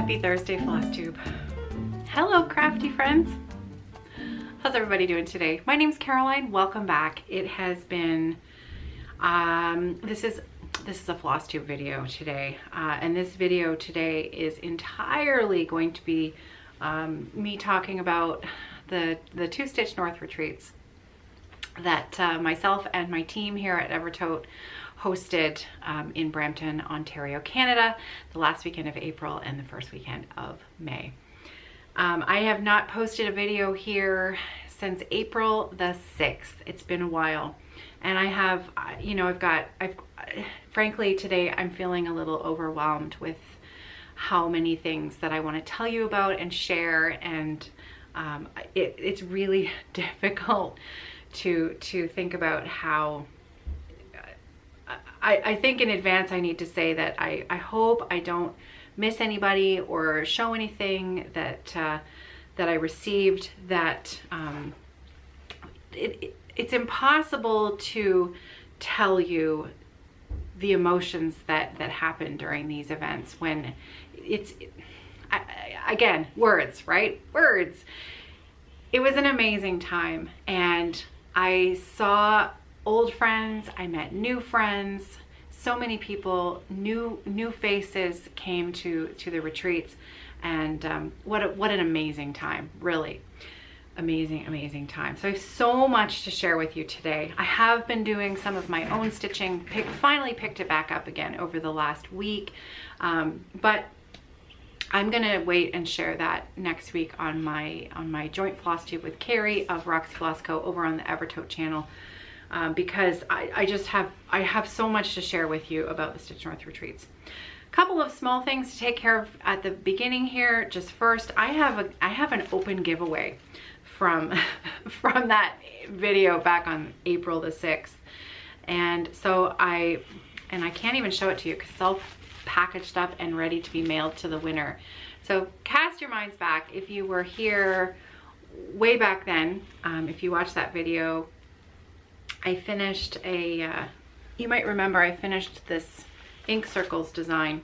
Happy Thursday, Flosstube. Hello, crafty friends. How's everybody doing today? My name's Geralyn. Welcome back. It has been, this is a Flosstube video today. And this video today is entirely going to be me talking about the two StitchNorth retreats that myself and my team here at Evertote hosted in Brampton, Ontario, Canada, the last weekend of April and the first weekend of May. I have not posted a video here since April the 6th. It's been a while. And I have, you know, frankly, today I'm feeling a little overwhelmed with how many things that I want to tell you about and share. And it's really difficult to think about how, I think in advance I need to say that I hope I don't miss anybody or show anything that that I received that it's impossible to tell you the emotions that happen during these events when again, words, right? Words. It was an amazing time, and I saw old friends, I met new friends, so many people, new faces came to the retreats, and what an amazing time, really. Amazing time. So I have so much to share with you today. I have been doing some of my own stitching, finally picked it back up again over the last week, but I'm gonna wait and share that next week on my joint Flosstube with Carrie of Roxy Floss Co over on the Evertote channel, because I have so much to share with you about the StitchNorth retreats. Couple of small things to take care of at the beginning here. Just first, I have an open giveaway from that video back on April the 6th, and so I can't even show it to you because it's all packaged up and ready to be mailed to the winner. So cast your minds back if you were here way back then. If you watched that video, I finished you might remember I finished this ink circles design,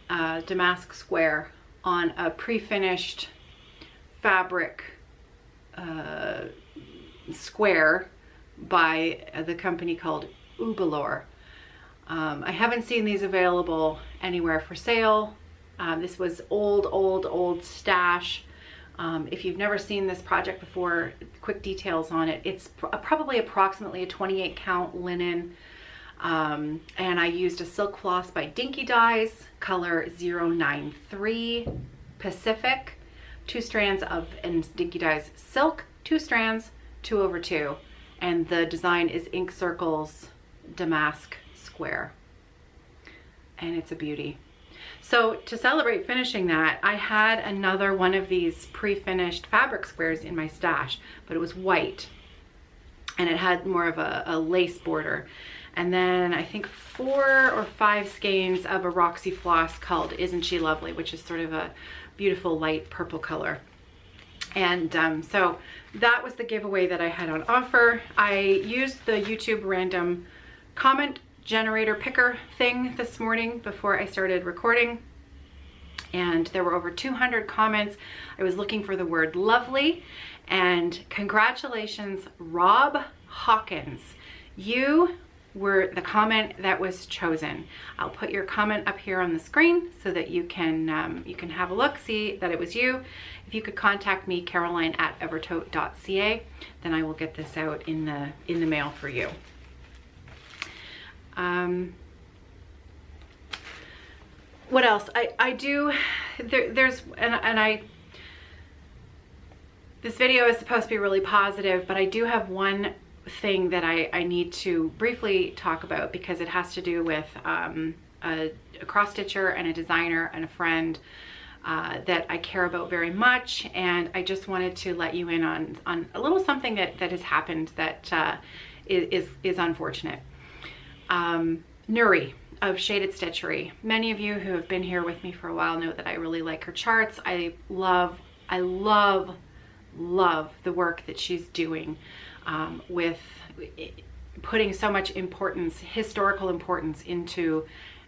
damask square, on a pre-finished fabric square by the company called Ubalor. I haven't seen these available anywhere for sale. This was old stash. If you've never seen this project before, quick details on it. It's probably approximately a 28 count linen. And I used a silk floss by Dinky Dyes, color 093 Pacific, 2 strands of Dinky Dyes silk, 2 strands, 2/2. And the design is ink circles damask square. And it's a beauty. So to celebrate finishing that, I had another one of these pre-finished fabric squares in my stash, but it was white and it had more of a lace border. And then I think 4 or 5 skeins of a Roxy Floss called Isn't She Lovely, which is sort of a beautiful light purple color. And so that was the giveaway that I had on offer. I used the YouTube random comment generator picker thing this morning before I started recording, and there were over 200 comments. I was looking for the word lovely, and congratulations, Rob Hawkins. You were the comment that was chosen. I'll put your comment up here on the screen so that you can have a look, see that it was you. If you could contact me, Geralyn at evertote.ca, then I will get this out in the mail for you. What else? I do, there's, this video is supposed to be really positive, but I do have one thing that I need to briefly talk about because it has to do with a cross stitcher and a designer and a friend that I care about very much, and I just wanted to let you in on a little something that has happened that is unfortunate. Nuri of Shaded Stitchery. Many of you who have been here with me for a while know that I really like her charts. I love the work that she's doing with putting so much importance, historical importance, into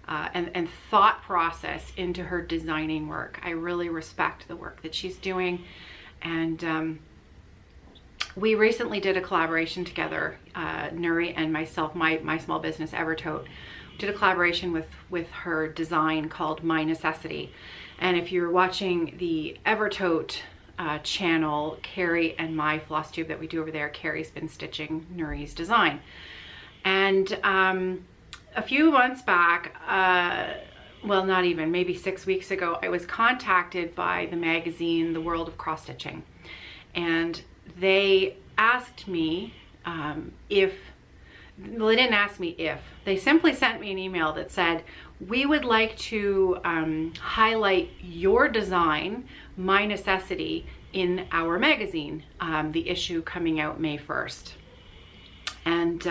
and thought process into her designing work. I really respect the work that she's doing. And we recently did a collaboration together, Nuri and myself, my small business Evertote, did a collaboration with her design called My Necessity. And if you're watching the Evertote channel, Carrie and my Flosstube that we do over there, Carrie's been stitching Nuri's design. And a few months back, well, not even, maybe 6 weeks ago, I was contacted by the magazine, The World of Cross Stitching. And they asked me if, well, they didn't ask me if, they simply sent me an email that said, we would like to highlight your design, My Necessity, in our magazine, the issue coming out May 1st. And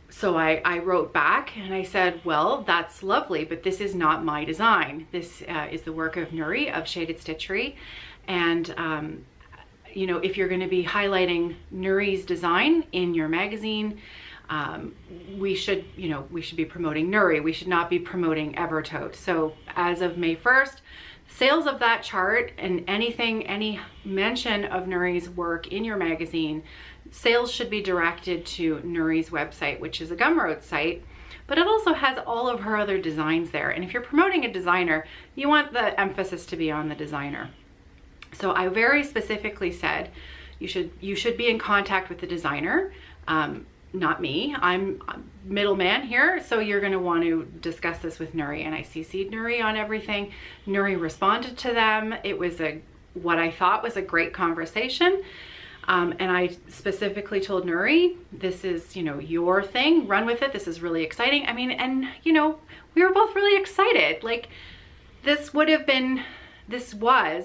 so I wrote back and I said, well, that's lovely, but this is not my design. This is the work of Nuri of Shaded Stitchery. And you know, if you're going to be highlighting Nuri's design in your magazine, we should be promoting Nuri. We should not be promoting Evertote. So as of May 1st, sales of that chart and any mention of Nuri's work in your magazine, sales should be directed to Nuri's website, which is a Gumroad site, but it also has all of her other designs there. And if you're promoting a designer, you want the emphasis to be on the designer. So I very specifically said, you should be in contact with the designer, not me. I'm middleman here, so you're going to want to discuss this with Nuri. And I CC'd Nuri on everything. Nuri responded to them. It was what I thought was a great conversation. And I specifically told Nuri, this is, you know, your thing, run with it. This is really exciting. I mean, and you know, we were both really excited. Like this was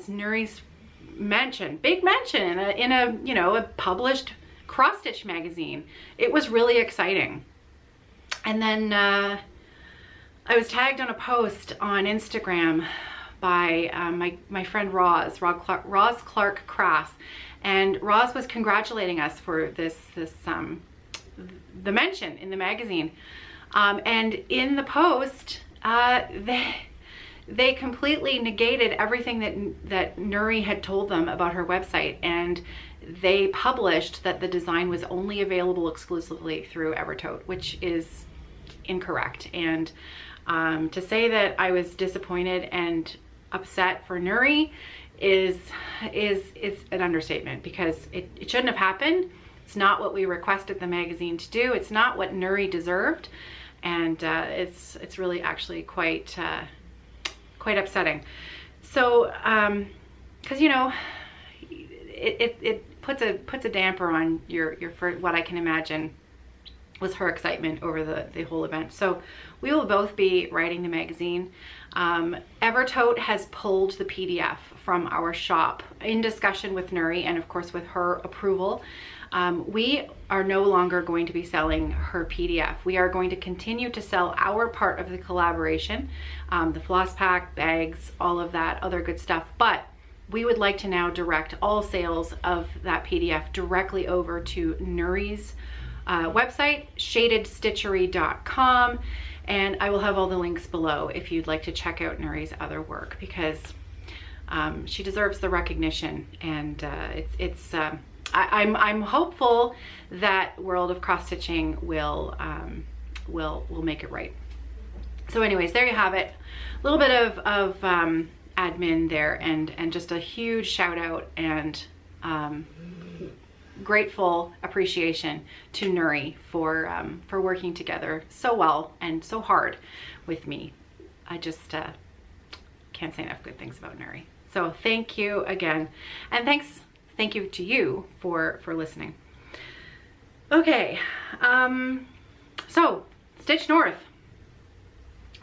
Nuri's big mention in a you know, a published cross stitch magazine. It was really exciting. And then I was tagged on a post on Instagram by my friend Roz Clark Crass, and Roz was congratulating us for the mention in the magazine. And in the post, they completely negated everything that Nuri had told them about her website, and they published that the design was only available exclusively through Evertote, which is incorrect. And to say that I was disappointed and upset for Nuri is an understatement, because it shouldn't have happened. It's not what we requested the magazine to do. It's not what Nuri deserved, and it's really actually quite upsetting. So because you know, it puts a damper on your for what I can imagine was her excitement over the whole event. So we will both be writing the magazine. Evertote has pulled the PDF from our shop in discussion with Nuri, and of course with her approval. We are no longer going to be selling her PDF. We are going to continue to sell our part of the collaboration, the floss pack, bags, all of that other good stuff. But we would like to now direct all sales of that PDF directly over to Nuri's website, shadedstitchery.com, and I will have all the links below if you'd like to check out Nuri's other work, because she deserves the recognition, and I'm hopeful that World of Cross Stitching will make it right. So anyways, there you have it. A little bit of admin there, and just a huge shout out and grateful appreciation to Nuri for working together so well and so hard with me. I just can't say enough good things about Nuri. So thank you again, and thank you to you for listening. Okay, so StitchNorth.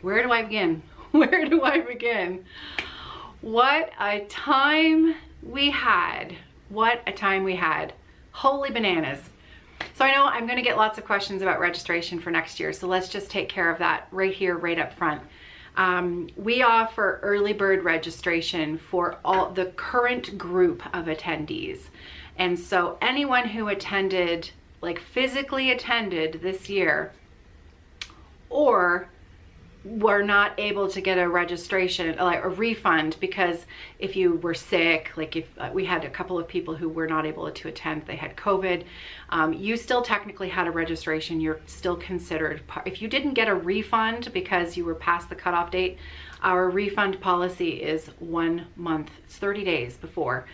Where do I begin? Where do I begin? What a time we had. What a time we had. Holy bananas. So I know I'm going to get lots of questions about registration for next year, so let's just take care of that right here, right up front. We offer early bird registration for all the current group of attendees. And so anyone who attended, like physically attended this year, or were not able to get a registration, like a refund, because if you were sick, like if we had a couple of people who were not able to attend, they had COVID, you still technically had a registration. You're still considered, if you didn't get a refund because you were past the cutoff date, our refund policy is 1 month, it's 30 days before.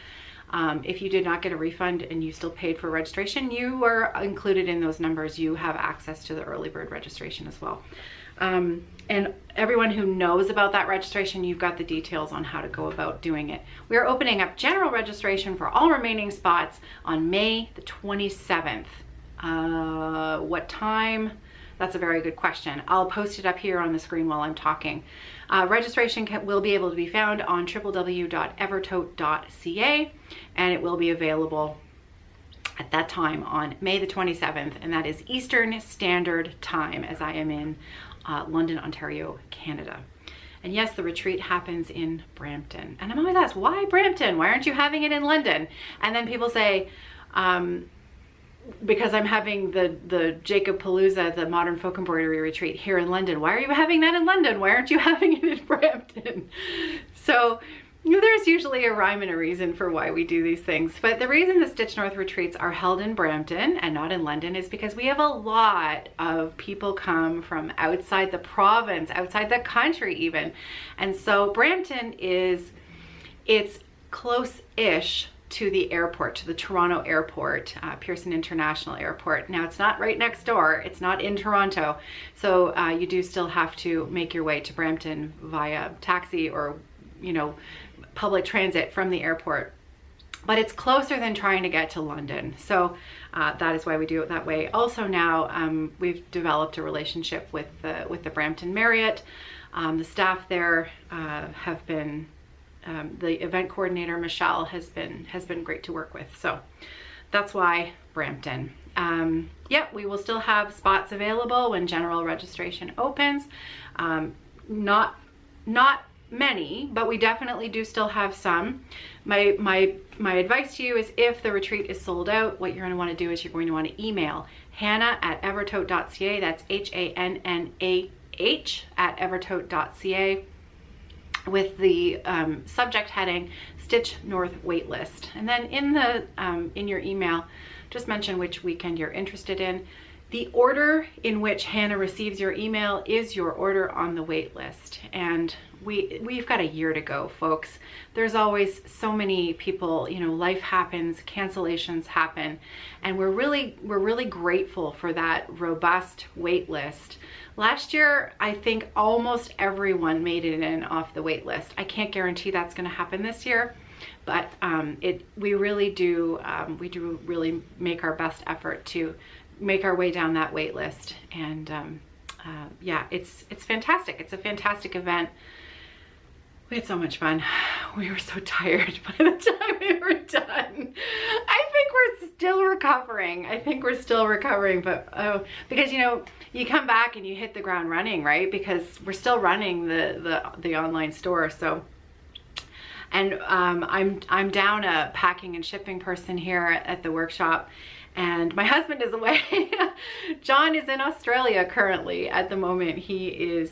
If you did not get a refund and you still paid for registration, you were included in those numbers. You have access to the early bird registration as well. And everyone who knows about that registration, you've got the details on how to go about doing it. We are opening up general registration for all remaining spots on May the 27th. What time? That's a very good question. I'll post it up here on the screen while I'm talking. Registration will be able to be found on www.evertote.ca, and it will be available at that time on May the 27th, and that is Eastern Standard Time, as I am in London, Ontario, Canada. And yes, the retreat happens in Brampton. And I'm always asked, why Brampton? Why aren't you having it in London? And then people say, because I'm having the Jacob Palooza, the Modern Folk Embroidery retreat here in London. Why are you having that in London? Why aren't you having it in Brampton? So there's usually a rhyme and a reason for why we do these things. But the reason the StitchNorth retreats are held in Brampton and not in London is because we have a lot of people come from outside the province, outside the country even. And so Brampton it's close-ish to the airport, to the Toronto airport, Pearson International Airport. Now, it's not right next door, it's not in Toronto, so you do still have to make your way to Brampton via taxi or, public transit from the airport. But it's closer than trying to get to London, so that is why we do it that way. Also now, we've developed a relationship with the Brampton Marriott. The staff there have been the event coordinator, Michelle, has been great to work with. So that's why Brampton. Yep, we will still have spots available when general registration opens. Not many, but we definitely do still have some. My advice to you is, if the retreat is sold out, what you're going to want to do is you're going to want to email hannah@evertote.ca. That's HANNAH@evertote.ca. with the subject heading StitchNorth waitlist, and then in your email just mention which weekend you're interested in. The order in which Hannah receives your email is your order on the wait list, and we've got a year to go, folks. There's always so many people, life happens, cancellations happen, and we're really grateful for that robust wait list. Last year, I think almost everyone made it in off the wait list. I can't guarantee that's going to happen this year, but we really do make our best effort to make our way down that wait list. And yeah, it's fantastic. It's a fantastic event. We had so much fun. We were so tired by the time we were done. I think we're still recovering, but because you come back and you hit the ground running, right? Because we're still running the online store. So, and I'm down a packing and shipping person here at the workshop, and my husband is away. John is in Australia currently at the moment. He's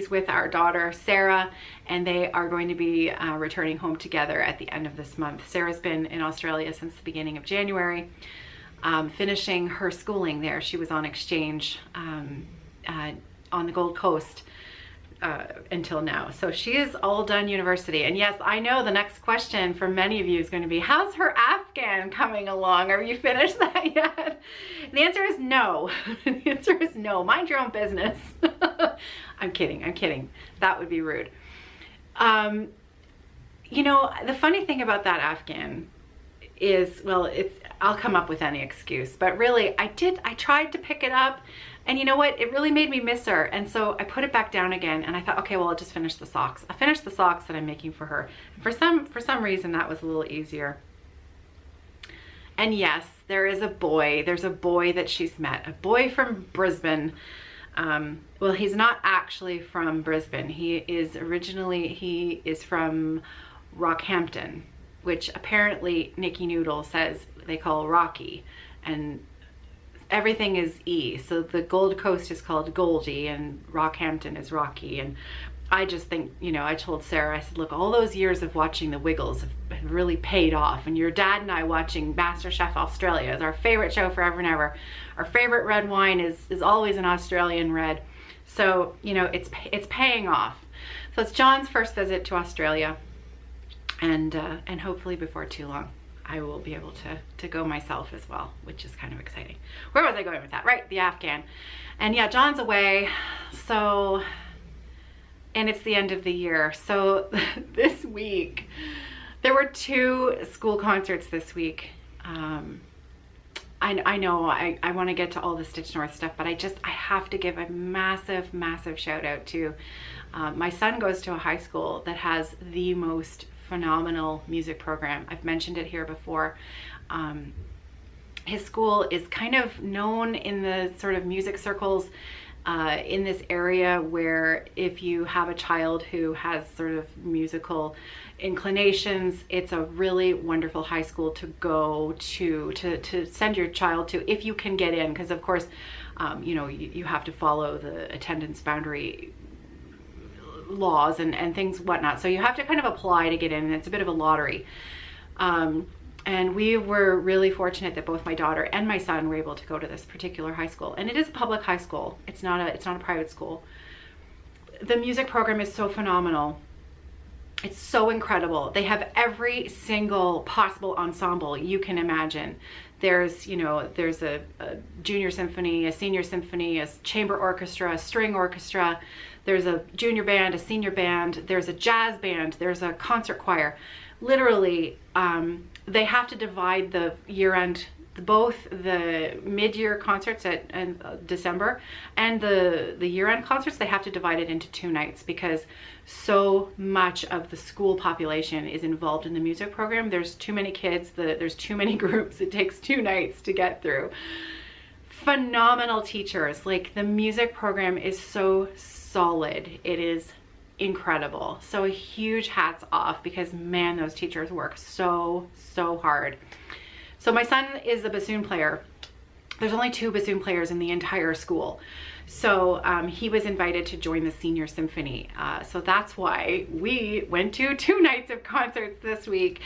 with our daughter Sarah, and they are going to be returning home together at the end of this month. Sarah's been in Australia since the beginning of January, finishing her schooling there. She was on exchange on the Gold Coast until now. So she is all done university. And yes, I know the next question for many of you is going to be, how's her Afghan coming along? Have you finished that yet? The answer is no. The answer is no. Mind your own business. I'm kidding. That would be rude. The funny thing about that Afghan is, well, I'll come up with any excuse, but really I tried to pick it up, and you know what, it really made me miss her, and so I put it back down again, and I thought, okay, well, I'll just finish the socks. I finished the socks that I'm making for her. For some reason that was a little easier. And yes, there's a boy that she's met, a boy from Brisbane. Well, he's not actually from Brisbane. He is from Rockhampton, which apparently Nikki Noodle says they call Rocky, and everything is E. So the Gold Coast is called Goldie and Rockhampton is Rocky. And I just think, you know, I told Sarah, I said, look, all those years of watching the Wiggles have really paid off. And your dad and I watching MasterChef Australia is our favorite show forever and ever. Our favorite red wine is always an Australian red. So, you know, it's paying off. So it's John's first visit to Australia. And hopefully before too long, I will be able to go myself as well, which is kind of exciting. Where was I going with that? Right, the Afghan. And yeah, John's away. So... and it's the end of the year. So this week, there were 2 school concerts this week. I know I want to get to all the StitchNorth stuff, but I have to give a massive, massive shout out to, my son goes to a high school that has the most phenomenal music program. I've mentioned it here before. His school is kind of known in the sort of music circles in this area, where if you have a child who has sort of musical inclinations, it's a really wonderful high school to go to send your child to, if you can get in, because of course, you know, you have to follow the attendance boundary laws and things, whatnot. So you have to kind of apply to get in, and it's a bit of a lottery. And we were really fortunate that both my daughter and my son were able to go to this particular high school. And it is a public high school. It's not a private school. The music program is so phenomenal. It's so incredible. They have every single possible ensemble you can imagine. There's, you know, there's a junior symphony, a senior symphony, a chamber orchestra, a string orchestra. There's a junior band, a senior band. There's a jazz band. There's a concert choir. Literally, they have to divide the year-end, both the mid-year concerts in December and the year-end concerts, they have to divide it into 2 nights, because so much of the school population is involved in the music program. There's too many kids, there's too many groups. It takes 2 nights to get through. Phenomenal teachers. Like, the music program is so solid. It is incredible. So a huge hats off, because man, those teachers work so hard. So my son is a bassoon player. There's only 2 bassoon players in the entire school. So he was invited to join the senior symphony. So that's why we went to 2 nights of concerts this week.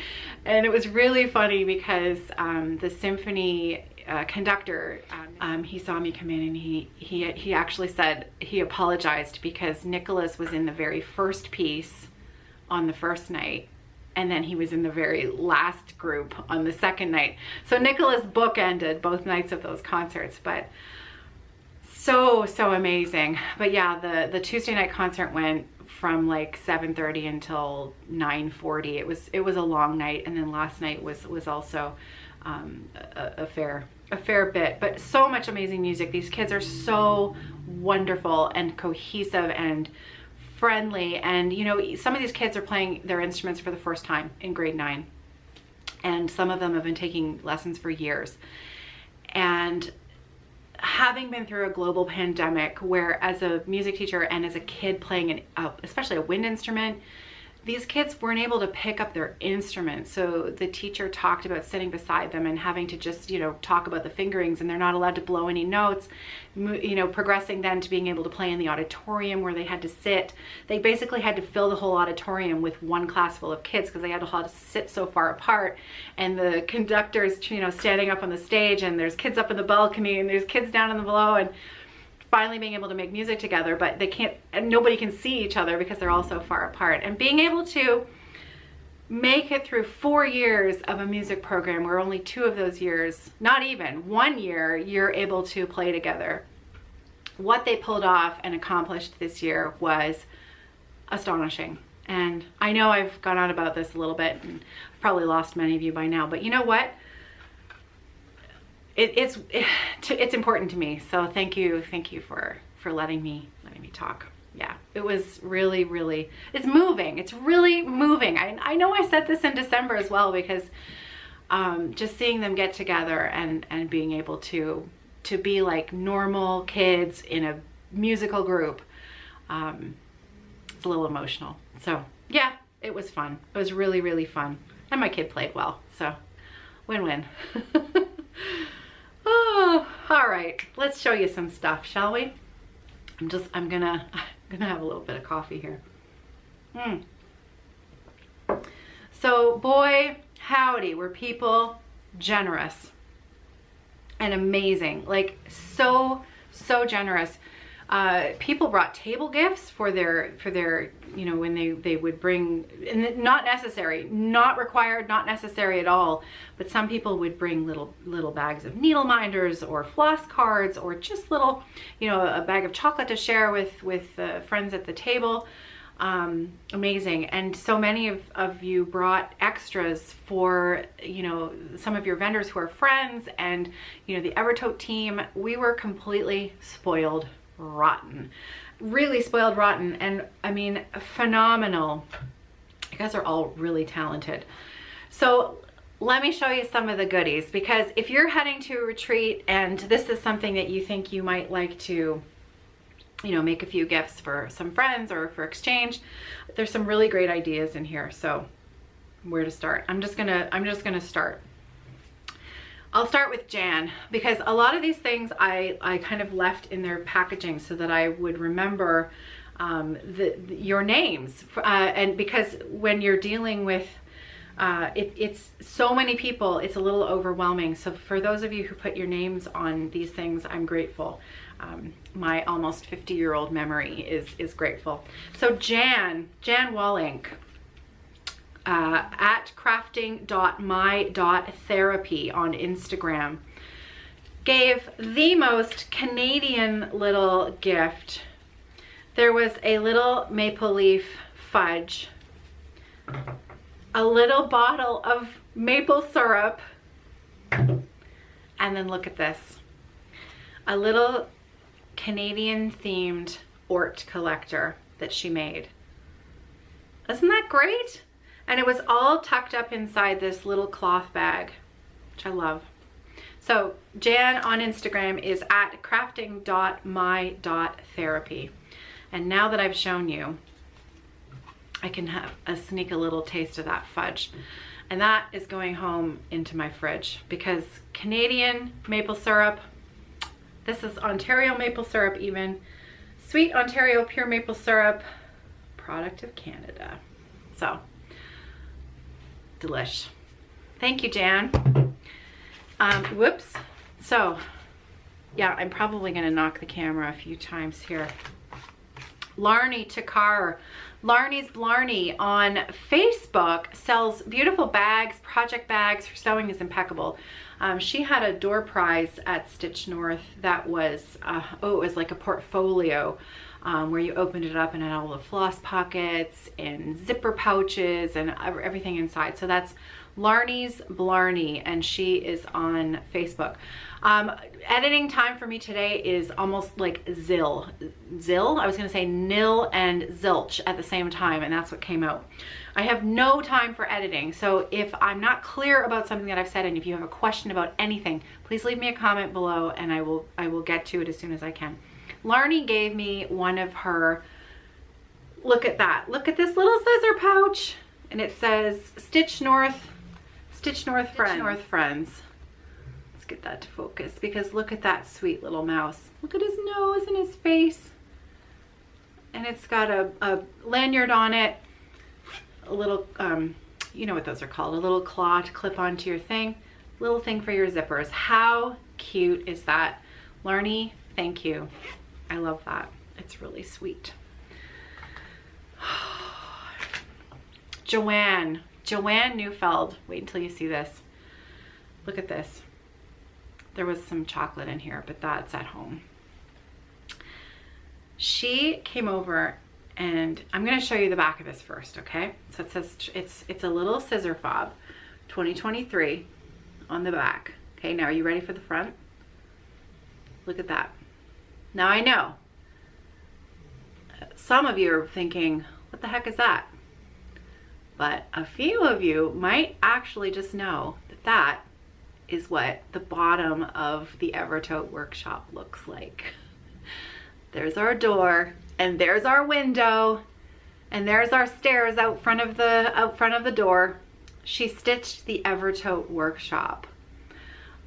And it was really funny, because the symphony conductor, he saw me come in, and he actually said he apologized because Nicholas was in the very first piece on the first night, and then he was in the very last group on the second night. So Nicholas bookended both nights of those concerts, but so amazing. But yeah, the Tuesday night concert went from like 7:30 until 9:40. It was a long night, and then last night was also a fair bit, but so much amazing music. These kids are so wonderful and cohesive and friendly, and you know, some of these kids are playing their instruments for the first time in grade 9, and some of them have been taking lessons for years. And having been through a global pandemic, where as a music teacher and as a kid playing especially a wind instrument, these kids weren't able to pick up their instruments. So the teacher talked about sitting beside them and having to just, you know, talk about the fingerings, and they're not allowed to blow any notes, you know, progressing then to being able to play in the auditorium where they had to sit. They basically had to fill the whole auditorium with one class full of kids, because they had to sit so far apart. And the conductor's, you know, standing up on the stage, and there's kids up in the balcony, and there's kids down in the below, and finally being able to make music together, but they can't, and nobody can see each other because they're all so far apart. And being able to make it through 4 years of a music program, where only 2 of those years, not even 1 year, you're able to play together. What they pulled off and accomplished this year was astonishing. And I know I've gone on about this a little bit, and I've probably lost many of you by now, but you know what? It's important to me. So thank you for letting me talk. Yeah, it was really, it's moving. It's really moving. I know I said this in December as well, because just seeing them get together and being able to be like normal kids in a musical group, it's a little emotional. So yeah, it was fun. It was really fun. And my kid played well, so win-win. Oh, all right. right, let's show you some stuff, shall we? I'm gonna have a little bit of coffee here. So boy, howdy, were people generous and amazing. Like so generous. People brought table gifts for their, you know, when they would bring, and not necessary, not required, not necessary at all, but some people would bring little bags of Needleminders or Flosscards, or just little, you know, a bag of chocolate to share with friends at the table. Amazing. And so many of you brought extras for, you know, some of your vendors who are friends, and, you know, the Evertote team. We were completely spoiled rotten, really spoiled rotten. And I mean, phenomenal. You guys are all really talented. So let me show you some of the goodies, because if you're heading to a retreat and this is something that you think you might like to, you know, make a few gifts for some friends or for exchange, there's some really great ideas in here. So where to start? I'm just gonna start. I'll start with Jan, because a lot of these things I kind of left in their packaging so that I would remember your names, and because when you're dealing with it's so many people, it's a little overwhelming. So for those of you who put your names on these things, I'm grateful. My almost 50-year-old memory is grateful. So Jan Wallink, at crafting.my.therapy on Instagram, gave the most Canadian little gift. There was a little maple leaf fudge, a little bottle of maple syrup, and then look at this, a little Canadian themed Ort collector that she made. Isn't that great? And it was all tucked up inside this little cloth bag, which I love. So Jan on Instagram is at crafting.my.therapy. And now that I've shown you, I can have sneak a little taste of that fudge. And that is going home into my fridge, because Canadian maple syrup, this is Ontario maple syrup even, sweet Ontario pure maple syrup, product of Canada. So, delish. Thank you, Jan. Whoops. So, yeah, I'm probably gonna knock the camera a few times here. Larnie Takar, Larnie's Blarney on Facebook sells beautiful bags, project bags. Her sewing is impeccable. She had a door prize at StitchNorth that was, it was like a portfolio where you opened it up and had all the floss pockets and zipper pouches and everything inside. So that's Larnie's Blarney, and she is on Facebook. Editing time for me today is almost like zill. I was gonna say nil and zilch at the same time, and that's what came out. I have no time for editing, so if I'm not clear about something that I've said, and if you have a question about anything, please leave me a comment below and I will get to it as soon as I can. Larnie gave me one of her, look at that, look at this little scissor pouch, and it says StitchNorth friends. Let's get that to focus, because look at that sweet little mouse. Look at his nose and his face. And it's got a lanyard on it, a little, you know what those are called, a little claw to clip onto your thing, little thing for your zippers. How cute is that? Larnie, thank you. I love that. It's really sweet. Joanne Neufeld, wait until you see this. Look at this. There was some chocolate in here, but that's at home. She came over, and I'm going to show you the back of this first, okay? So it says it's a little scissor fob, 2023 on the back. Okay, now are you ready for the front? Look at that. Now I know some of you are thinking, what the heck is that? But a few of you might actually just know that that is what the bottom of the Evertote workshop looks like. There's our door, and there's our window, and there's our stairs out front of the door. She stitched the Evertote workshop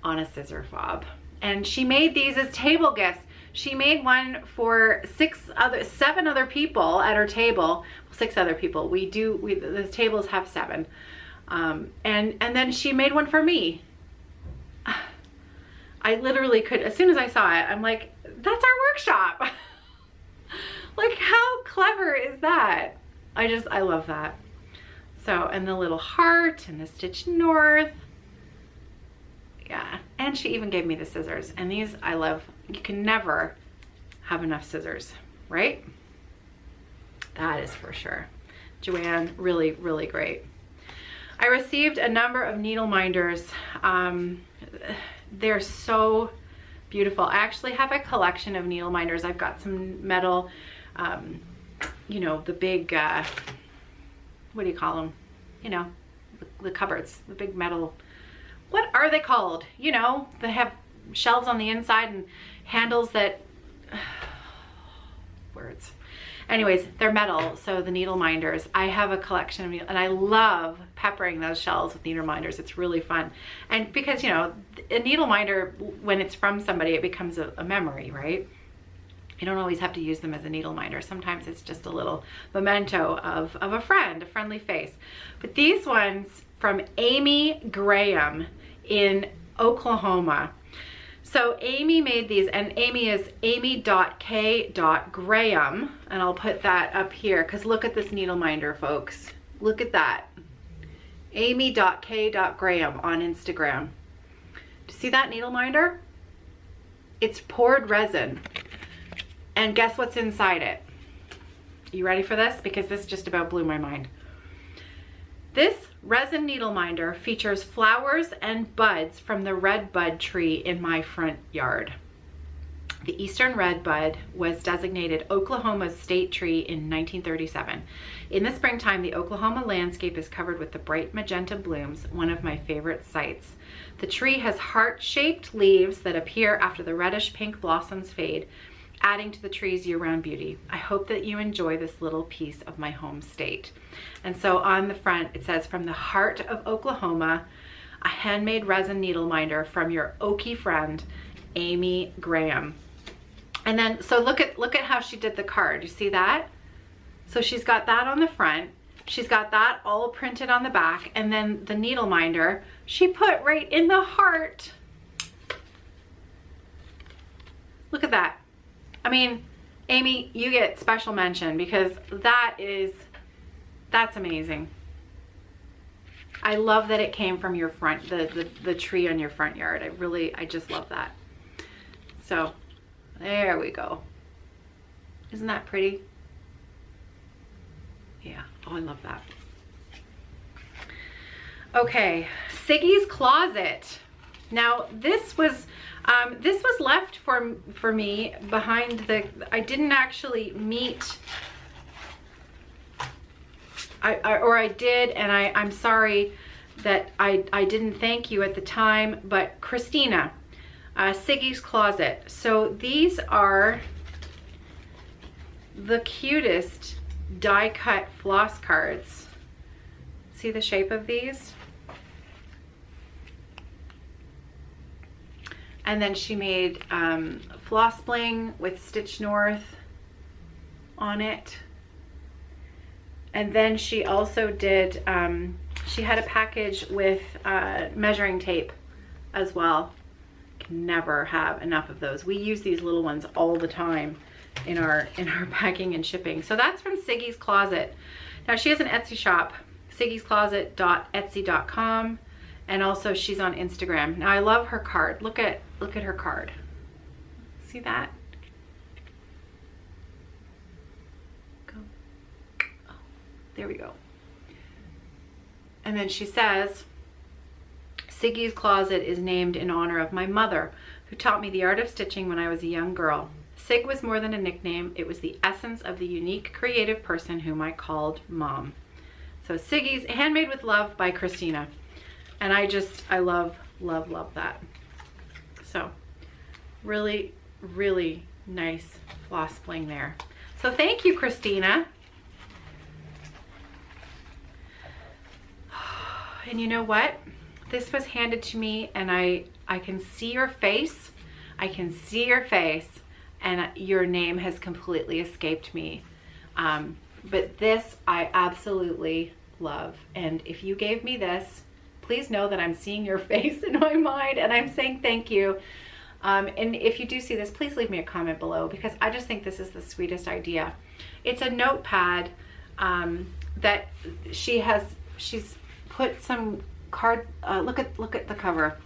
on a scissor fob. and she made these as table gifts. She made one for 7 other people at her table. 6 other people. The tables have 7. And then she made one for me. I literally could, as soon as I saw it, I'm like, that's our workshop. Like, how clever is that? I love that. So, and the little heart and the StitchNorth. Yeah, and she even gave me the scissors. And these I love. You can never have enough scissors, right? That is for sure. Joanne, really, really great. I received a number of Needleminders. They're so beautiful. I actually have a collection of Needleminders. I've got some metal, you know, the big, what do you call them? You know, the cupboards, the big metal, what are they called? You know, they have shelves on the inside and handles that, words. Anyways, they're metal, so the Needleminders. I have a collection of and I love peppering those shells with Needleminders. It's really fun. And because, you know, a Needleminder, when it's from somebody, it becomes a memory, right? You don't always have to use them as a Needleminder. Sometimes it's just a little memento of a friend, a friendly face. But these ones from Amy Graham in Oklahoma. So Amy made these, and Amy is amy.k.graham, and I'll put that up here because look at this Needleminder, folks. Look at that. amy.k.graham on Instagram. Do you see that Needleminder? It's poured resin. And guess what's inside it? You ready for this? Because this just about blew my mind. This resin Needleminder features flowers and buds from the redbud tree in my front yard. The eastern redbud was designated Oklahoma's state tree in 1937. In the springtime, the Oklahoma landscape is covered with the bright magenta blooms, one of my favorite sights. The tree has heart-shaped leaves that appear after the reddish pink blossoms fade, adding to the tree's year-round beauty. I hope that you enjoy this little piece of my home state. And so on the front, it says, from the heart of Oklahoma, a handmade resin Needleminder from your Okie friend, Amy Graham. And then, so look at how she did the card. You see that? So she's got that on the front. She's got that all printed on the back. And then the Needleminder, she put right in the heart. Look at that. I mean, Amy, you get special mention because that's amazing. I love that it came from your front, the tree on your front yard. I just love that. So there we go. Isn't that pretty? Yeah, oh, I love that. Okay, Siggy's Closet. Now this was left for me behind I didn't actually meet, I did, and I'm sorry that I didn't thank you at the time, but Christina, Siggy's Closet. So these are the cutest die cut floss cards. See the shape of these? And then she made floss bling with StitchNorth on it. And then she also did, she had a package with measuring tape as well. Can never have enough of those. We use these little ones all the time in our packing and shipping. So that's from Siggy's Closet. Now she has an Etsy shop, siggyscloset.etsy.com. And also she's on Instagram. Now I love her card. Look at her card. See that? Go. Oh, there we go. And then she says, Siggy's Closet is named in honor of my mother, who taught me the art of stitching when I was a young girl. Sig was more than a nickname. It was the essence of the unique, creative person whom I called Mom. So Siggy's, handmade with love by Christina. And I love, love, love that. So really, really nice floss bling there. So thank you, Christina. And you know what? This was handed to me, and I can see your face I can see your face, and your name has completely escaped me. But this I absolutely love. And if you gave me this, please know that I'm seeing your face in my mind and I'm saying thank you. And if you do see this, please leave me a comment below, because I just think this is the sweetest idea. It's a notepad that she's put some card, look at the cover.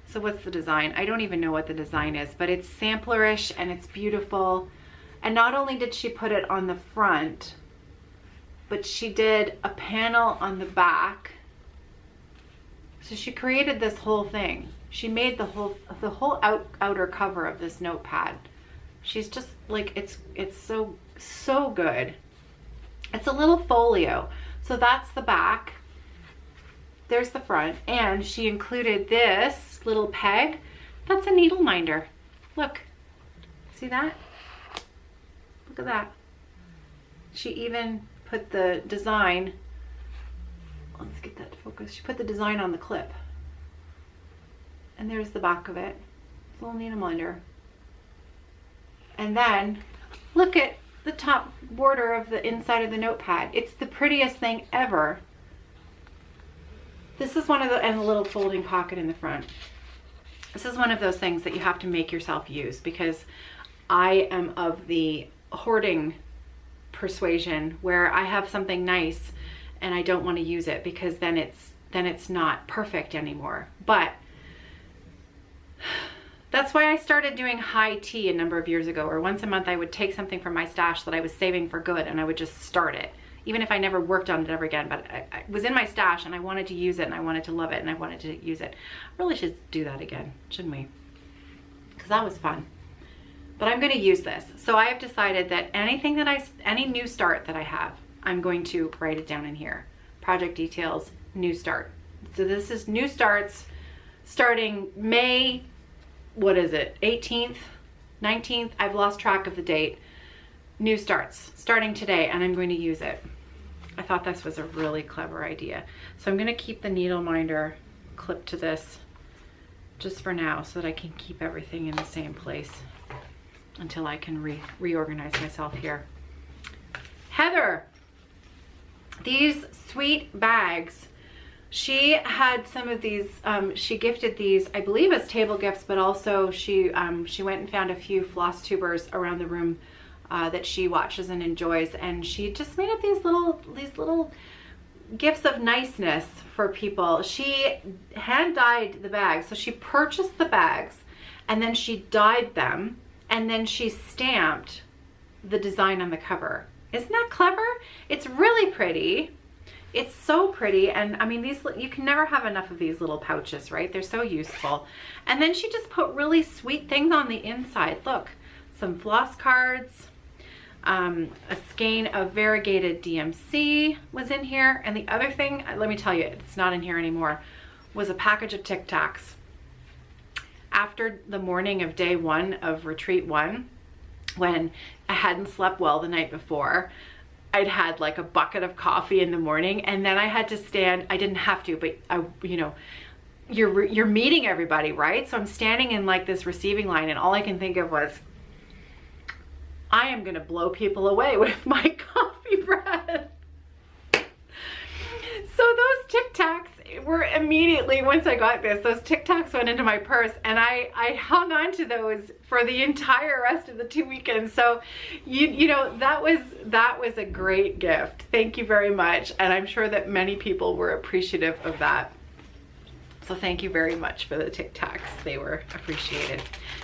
So what's the design? I don't even know what the design is, but it's samplerish and it's beautiful. And not only did she put it on the front, but she did a panel on the back. So she created this whole thing. She made the whole outer cover of this notepad. She's just like, it's so good. It's a little folio. So that's the back. There's the front, and she included this little peg. That's a Needleminder. Look, see that? Look at that. She even put the design, let's get that to focus. She put the design on the clip. And there's the back of it. It's a little Needleminder. And then look at the top border of the inside of the notepad. It's the prettiest thing ever. This is one of the, and a little folding pocket in the front. This is one of those things that you have to make yourself use, because I am of the hoarding persuasion where I have something nice and I don't want to use it, because then it's not perfect anymore. But that's why I started doing high tea a number of years ago, where once a month I would take something from my stash that I was saving for good and I would just start it, even if I never worked on it ever again. But I was in my stash and I wanted to use it and I wanted to love it and I wanted to use it. I really should do that again, shouldn't we? Because that was fun. But I'm going to use this. So I have decided that anything that any new start that I have, I'm going to write it down in here. Project details, new start. So this is new starts starting May, what is it, 18th, 19th? I've lost track of the date. New starts, starting today, and I'm going to use it. I thought this was a really clever idea. So I'm going to keep the Needleminder clipped to this just for now, so that I can keep everything in the same place until I can reorganize myself here. Heather, these sweet bags. She had some of these, she gifted these, I believe, as table gifts, but also she went and found a few floss tubers around the room that she watches and enjoys, and she just made up these little gifts of niceness for people. She hand dyed the bags. So she purchased the bags and then she dyed them, and then she stamped the design on the cover. Isn't that clever? It's really pretty. It's so pretty. And I mean, these, you can never have enough of these little pouches, right? They're so useful. And then she just put really sweet things on the inside. Look, some Flosscards, a skein of variegated DMC was in here. And the other thing, let me tell you, it's not in here anymore, was a package of Tic Tacs. After the morning of day one of retreat one, when I hadn't slept well the night before, I'd had like a bucket of coffee in the morning, and then I had to stand, I didn't have to, but you know, you're meeting everybody, right? So I'm standing in like this receiving line, and all I can think of was, I am gonna blow people away with my coffee breath. So those Tic Tacs were immediately, once I got this, those Tic Tacs went into my purse, and I hung on to those for the entire rest of the 2 weekends. So you know, that was a great gift. Thank you very much, and I'm sure that many people were appreciative of that. So thank you very much for the Tic Tacs. They were appreciated.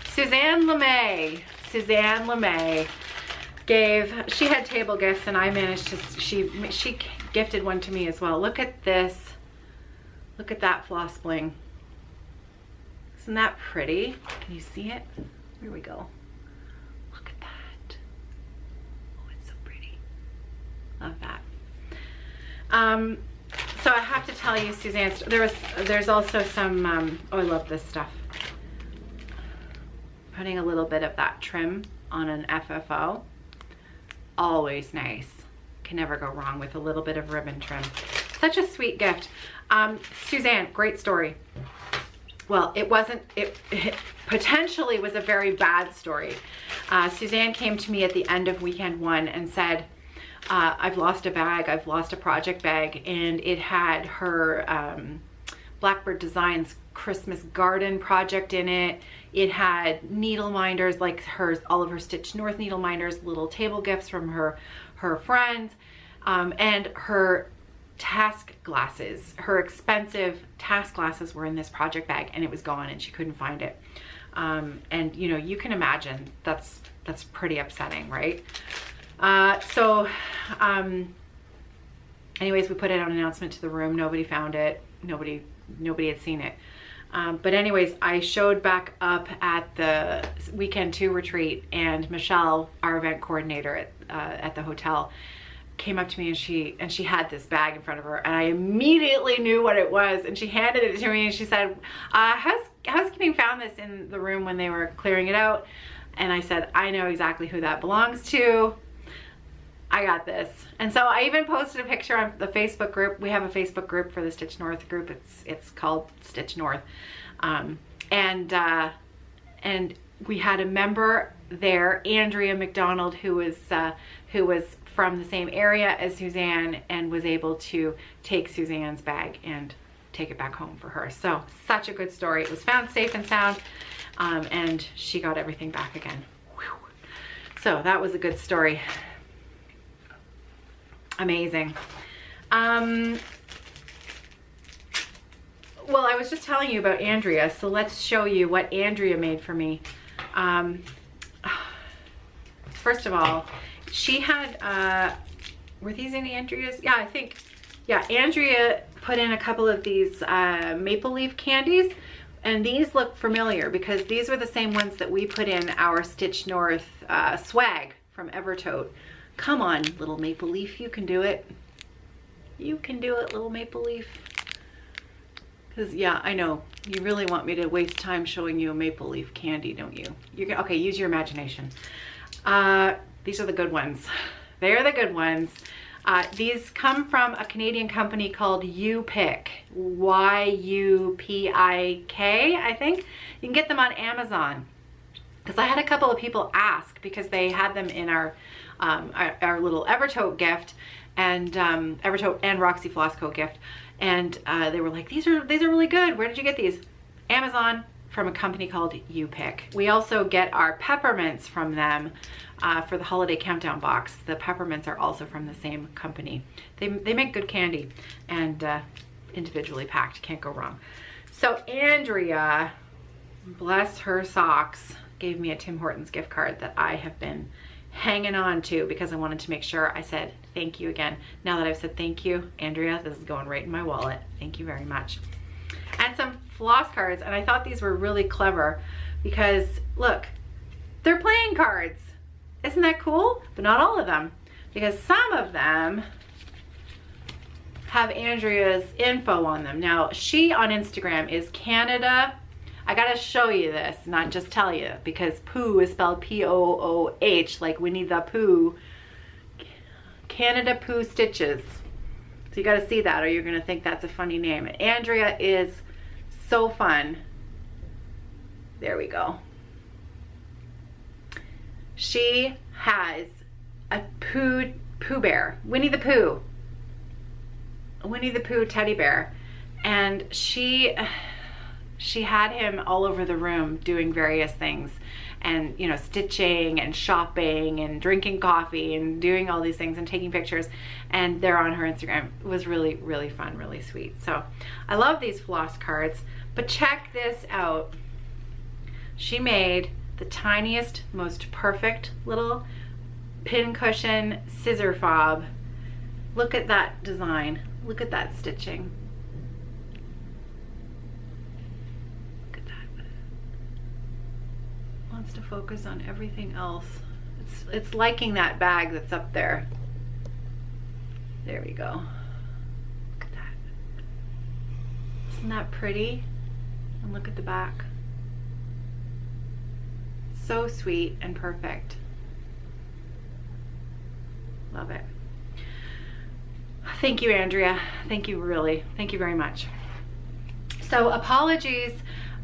Suzanne Lemay she had table gifts, and I managed to, she gifted one to me as well. Look at this. Look at that floss bling. Isn't that pretty? Can you see it? Here we go. Look at that. Oh, it's so pretty. Love that. So I have to tell you, Suzanne, there's also some, oh, I love this stuff. Putting a little bit of that trim on an FFO. Always nice. Can never go wrong with a little bit of ribbon trim. Such a sweet gift. Suzanne, great story. well, it wasn't, it potentially was a very bad story. Suzanne came to me at the end of weekend one and said, I've lost a bag, I've lost a project bag, and it had her Blackbird Designs Christmas garden project in it. It had needle minders, like all of her StitchNorth needle minders, little table gifts from her friends, and her task glasses. Her expensive task glasses were in this project bag, and it was gone, and she couldn't find it. And you know, you can imagine that's pretty upsetting, right? Anyways, we put out an announcement to the room. Nobody found it. Nobody had seen it. But anyways, I showed back up at the weekend 2 retreat, and Michelle, our event coordinator at the hotel, came up to me, and she had this bag in front of her, and I immediately knew what it was, and she handed it to me, and she said, housekeeping found this in the room when they were clearing it out. And I said, I know exactly who that belongs to. I got this. And so I even posted a picture on the Facebook group. We have a Facebook group for the StitchNorth group. It's called StitchNorth. And we had a member there, Andrea McDonald, who was from the same area as Suzanne, and was able to take Suzanne's bag and take it back home for her. So such a good story. It was found safe and sound, and she got everything back again. Whew. So that was a good story. Amazing. Well, I was just telling you about Andrea, so let's show you what Andrea made for me. First of all, she had, were these any Andrea's? Yeah, I think, yeah, Andrea put in a couple of these maple leaf candies, and these look familiar because these were the same ones that we put in our StitchNorth swag from Evertote. Come on, little maple leaf, you can do it. You can do it, little maple leaf. Because, yeah, I know, you really want me to waste time showing you a maple leaf candy, don't you? Okay, use your imagination. These are the good ones. They're the good ones. These come from a Canadian company called Yupik, Y-U-P-I-K, I think. You can get them on Amazon. Because I had a couple of people ask, because they had them in our little Evertote gift, and Evertote and Roxy Floss Co gift, and they were like, these are really good. Where did you get these? Amazon, from a company called Yupik. We also get our peppermints from them for the holiday countdown box. The peppermints are also from the same company. They make good candy, and individually packed, can't go wrong. So Andrea, bless her socks, gave me a Tim Hortons gift card that I have been hanging on to because I wanted to make sure I said thank you again. Now that I've said thank you, Andrea, this is going right in my wallet. Thank you very much. And some Flosscards, and I thought these were really clever because look, they're playing cards. Isn't that cool? But not all of them, because some of them have Andrea's info on them. Now, she on Instagram is Canada. I gotta show you this, not just tell you, because Pooh is spelled P-O-O-H, like Winnie the Pooh. Canada Pooh Stitches. So you gotta see that, or you're gonna think that's a funny name. Andrea is so fun. There we go. She has a Pooh bear, Winnie the Pooh. A Winnie the Pooh teddy bear. And she had him all over the room doing various things, and you know, stitching and shopping and drinking coffee and doing all these things and taking pictures, and they're on her Instagram. It was really, really fun, really sweet. So I love these floss cards, but check this out. She made the tiniest, most perfect little pin cushion scissor fob. Look at that design. Look at that stitching. Wants to focus on everything else. It's liking that bag that's up there. There we go. Look at that. Isn't that pretty? And look at the back. So sweet and perfect. Love it. Thank you, Andrea. Thank you, really. Thank you very much. So apologies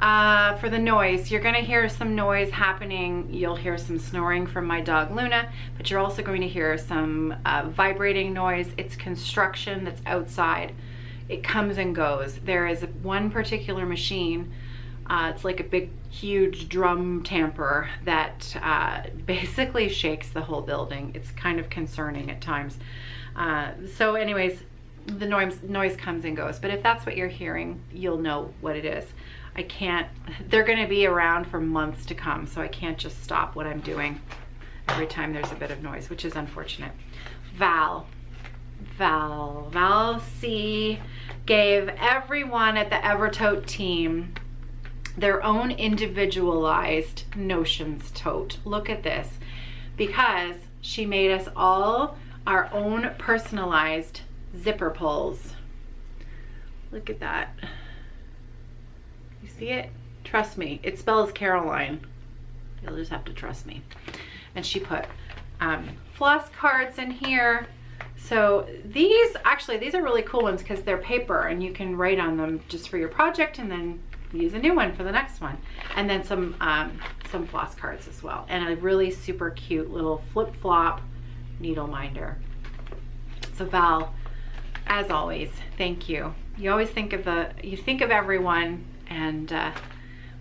For the noise, you're gonna hear some noise happening. You'll hear some snoring from my dog Luna, but you're also going to hear some vibrating noise. It's construction that's outside. It comes and goes. There is one particular machine, it's like a big, huge drum tamper that basically shakes the whole building. It's kind of concerning at times. So anyways, the noise comes and goes, but if that's what you're hearing, you'll know what it is. I can't, they're gonna be around for months to come, so I can't just stop what I'm doing every time there's a bit of noise, which is unfortunate. Val C gave everyone at the Evertote team their own individualized Notions tote. Look at this, because she made us all our own personalized zipper pulls. Look at that. You see it? Trust me, it spells Geralyn. You'll just have to trust me. And she put floss cards in here. So these are really cool ones because they're paper and you can write on them just for your project and then use a new one for the next one. And then some floss cards as well. And a really super cute little flip-flop needle minder. So Val, as always, thank you. You always think of everyone, and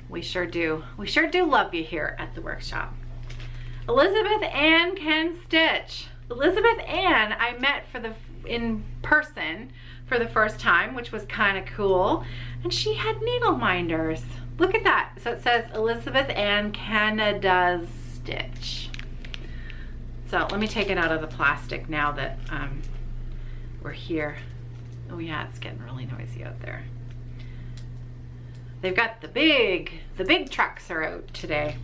we sure do. We sure do love you here at the workshop. Elizabeth Ann can stitch. Elizabeth Ann I met in person for the first time, which was kind of cool, and she had needle minders. Look at that. So it says Elizabeth Ann Canada's Stitch. So let me take it out of the plastic now that we're here. Oh yeah, it's getting really noisy out there. They've got the big trucks are out today.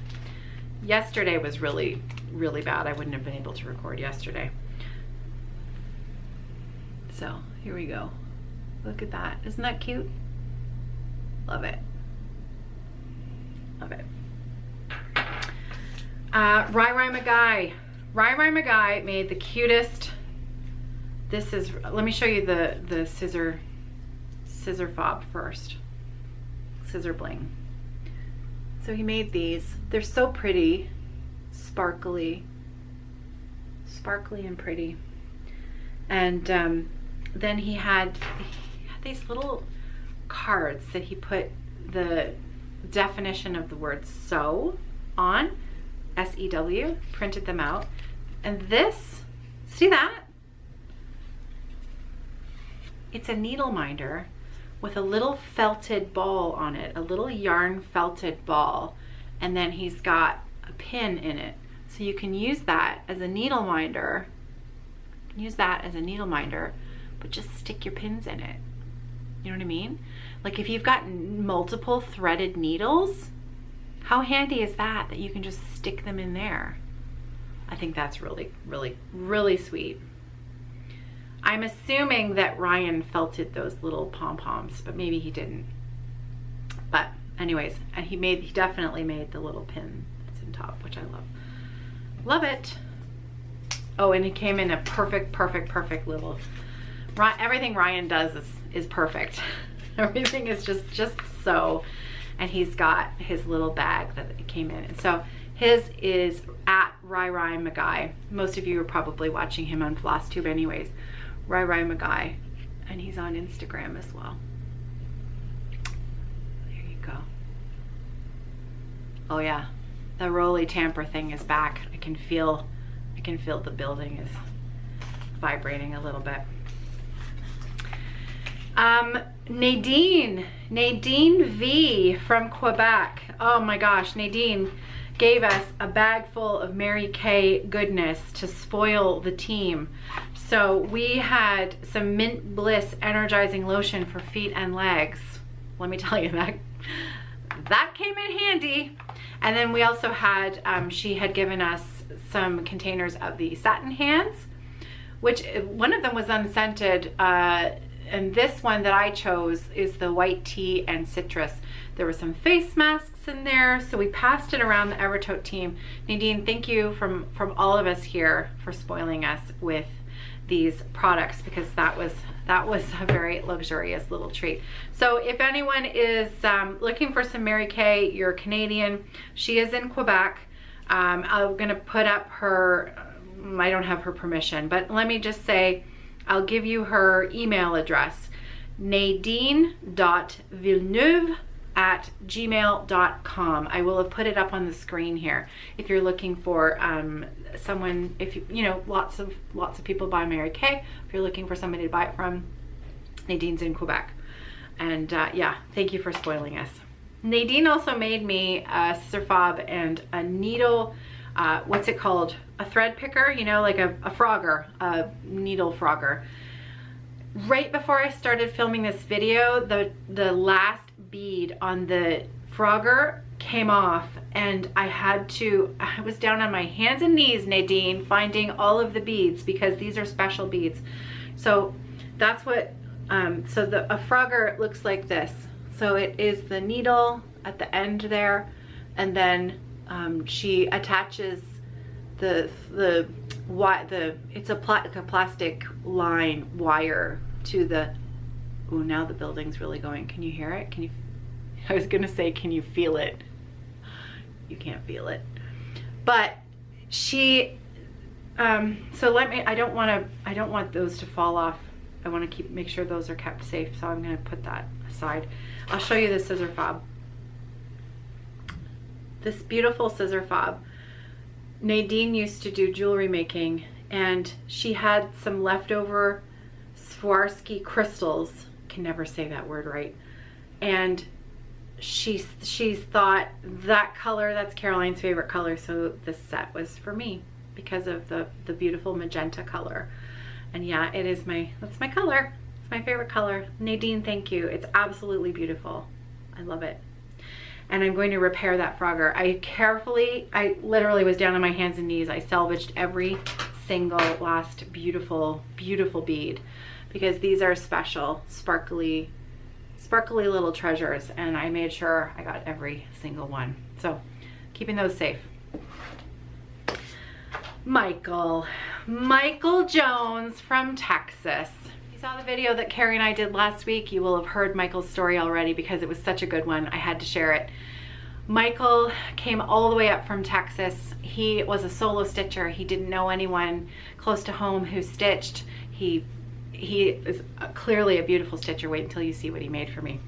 Yesterday was really, really bad. I wouldn't have been able to record yesterday. So here we go. Look at that. Isn't that cute? Love it. Love it. Rai Magai made the cutest. This is, let me show you the scissor fob first. Scissor bling. So he made these. They're so pretty, sparkly and pretty. And then he had these little cards that he put the definition of the word sew on, S-E-W, printed them out. And this, see that? It's a needle minder with a little felted ball on it, a little yarn felted ball, and then he's got a pin in it. So you can use that as a needle minder. But just stick your pins in it. You know what I mean? Like if you've got multiple threaded needles, how handy is that you can just stick them in there? I think that's really, really, really sweet. I'm assuming that Ryan felted those little pom-poms, but maybe he didn't. But anyways, and he definitely made the little pin that's in top, which I love. Love it. Oh, and it came in a perfect little, everything Ryan does is perfect. Everything is just so, and he's got his little bag that it came in. And so his is at Rai Magai. Most of you are probably watching him on Flosstube anyways. Rai Magai, and he's on Instagram as well. There you go. Oh yeah, the roly tamper thing is back. I can feel the building is vibrating a little bit. Nadine V from Quebec. Oh my gosh, Nadine gave us a bag full of Mary Kay goodness to spoil the team. So we had some Mint Bliss energizing lotion for feet and legs. Let me tell you, that came in handy. And then we also had, she had given us some containers of the satin hands, which one of them was unscented. And this one that I chose is the white tea and citrus. There were some face masks in there, so we passed it around the Evertote team. Nadine, thank you from all of us here for spoiling us with these products because that was a very luxurious little treat. So if anyone is looking for some Mary Kay, you're Canadian, she is in Quebec. I'm gonna put up her, I don't have her permission, but let me just say, I'll give you her email address, nadine.villeneuve@gmail.com. I will have put it up on the screen here if you're looking for someone, if you know, lots of people buy Mary Kay. If you're looking for somebody to buy it from, Nadine's in Quebec. And yeah, thank you for spoiling us. Nadine also made me a scissor fob and a needle, what's it called? A thread picker, you know, like a frogger, a needle frogger. Right before I started filming this video, the last bead on the frogger came off, and I was down on my hands and knees, Nadine, finding all of the beads because these are special beads. So that's what, so a frogger looks like this. So it is the needle at the end there, and then she attaches it's a plastic line wire to the, oh, now the building's really going. Can you hear it? Can you, I was gonna say, can you feel it? You can't feel it. But she, so let me, I don't want those to fall off. I want to make sure those are kept safe, so I'm going to put that aside. I'll show you the scissor fob. This beautiful scissor fob. Nadine used to do jewelry making, and she had some leftover Swarovski crystals. Can never say that word right. And she's thought that color, that's Caroline's favorite color, so this set was for me because of the beautiful magenta color. And yeah, it is that's my color. It's my favorite color. Nadine, thank you. It's absolutely beautiful. I love it. And I'm going to repair that frogger. I literally was down on my hands and knees. I salvaged every single last beautiful, beautiful bead because these are special, sparkly little treasures, and I made sure I got every single one. So keeping those safe. Michael Jones from Texas. You saw the video that Carrie and I did last week. You will have heard Michael's story already because it was such a good one. I had to share it. Michael came all the way up from Texas. He was a solo stitcher. He didn't know anyone close to home who stitched. He is clearly a beautiful stitcher. Wait until you see what he made for me.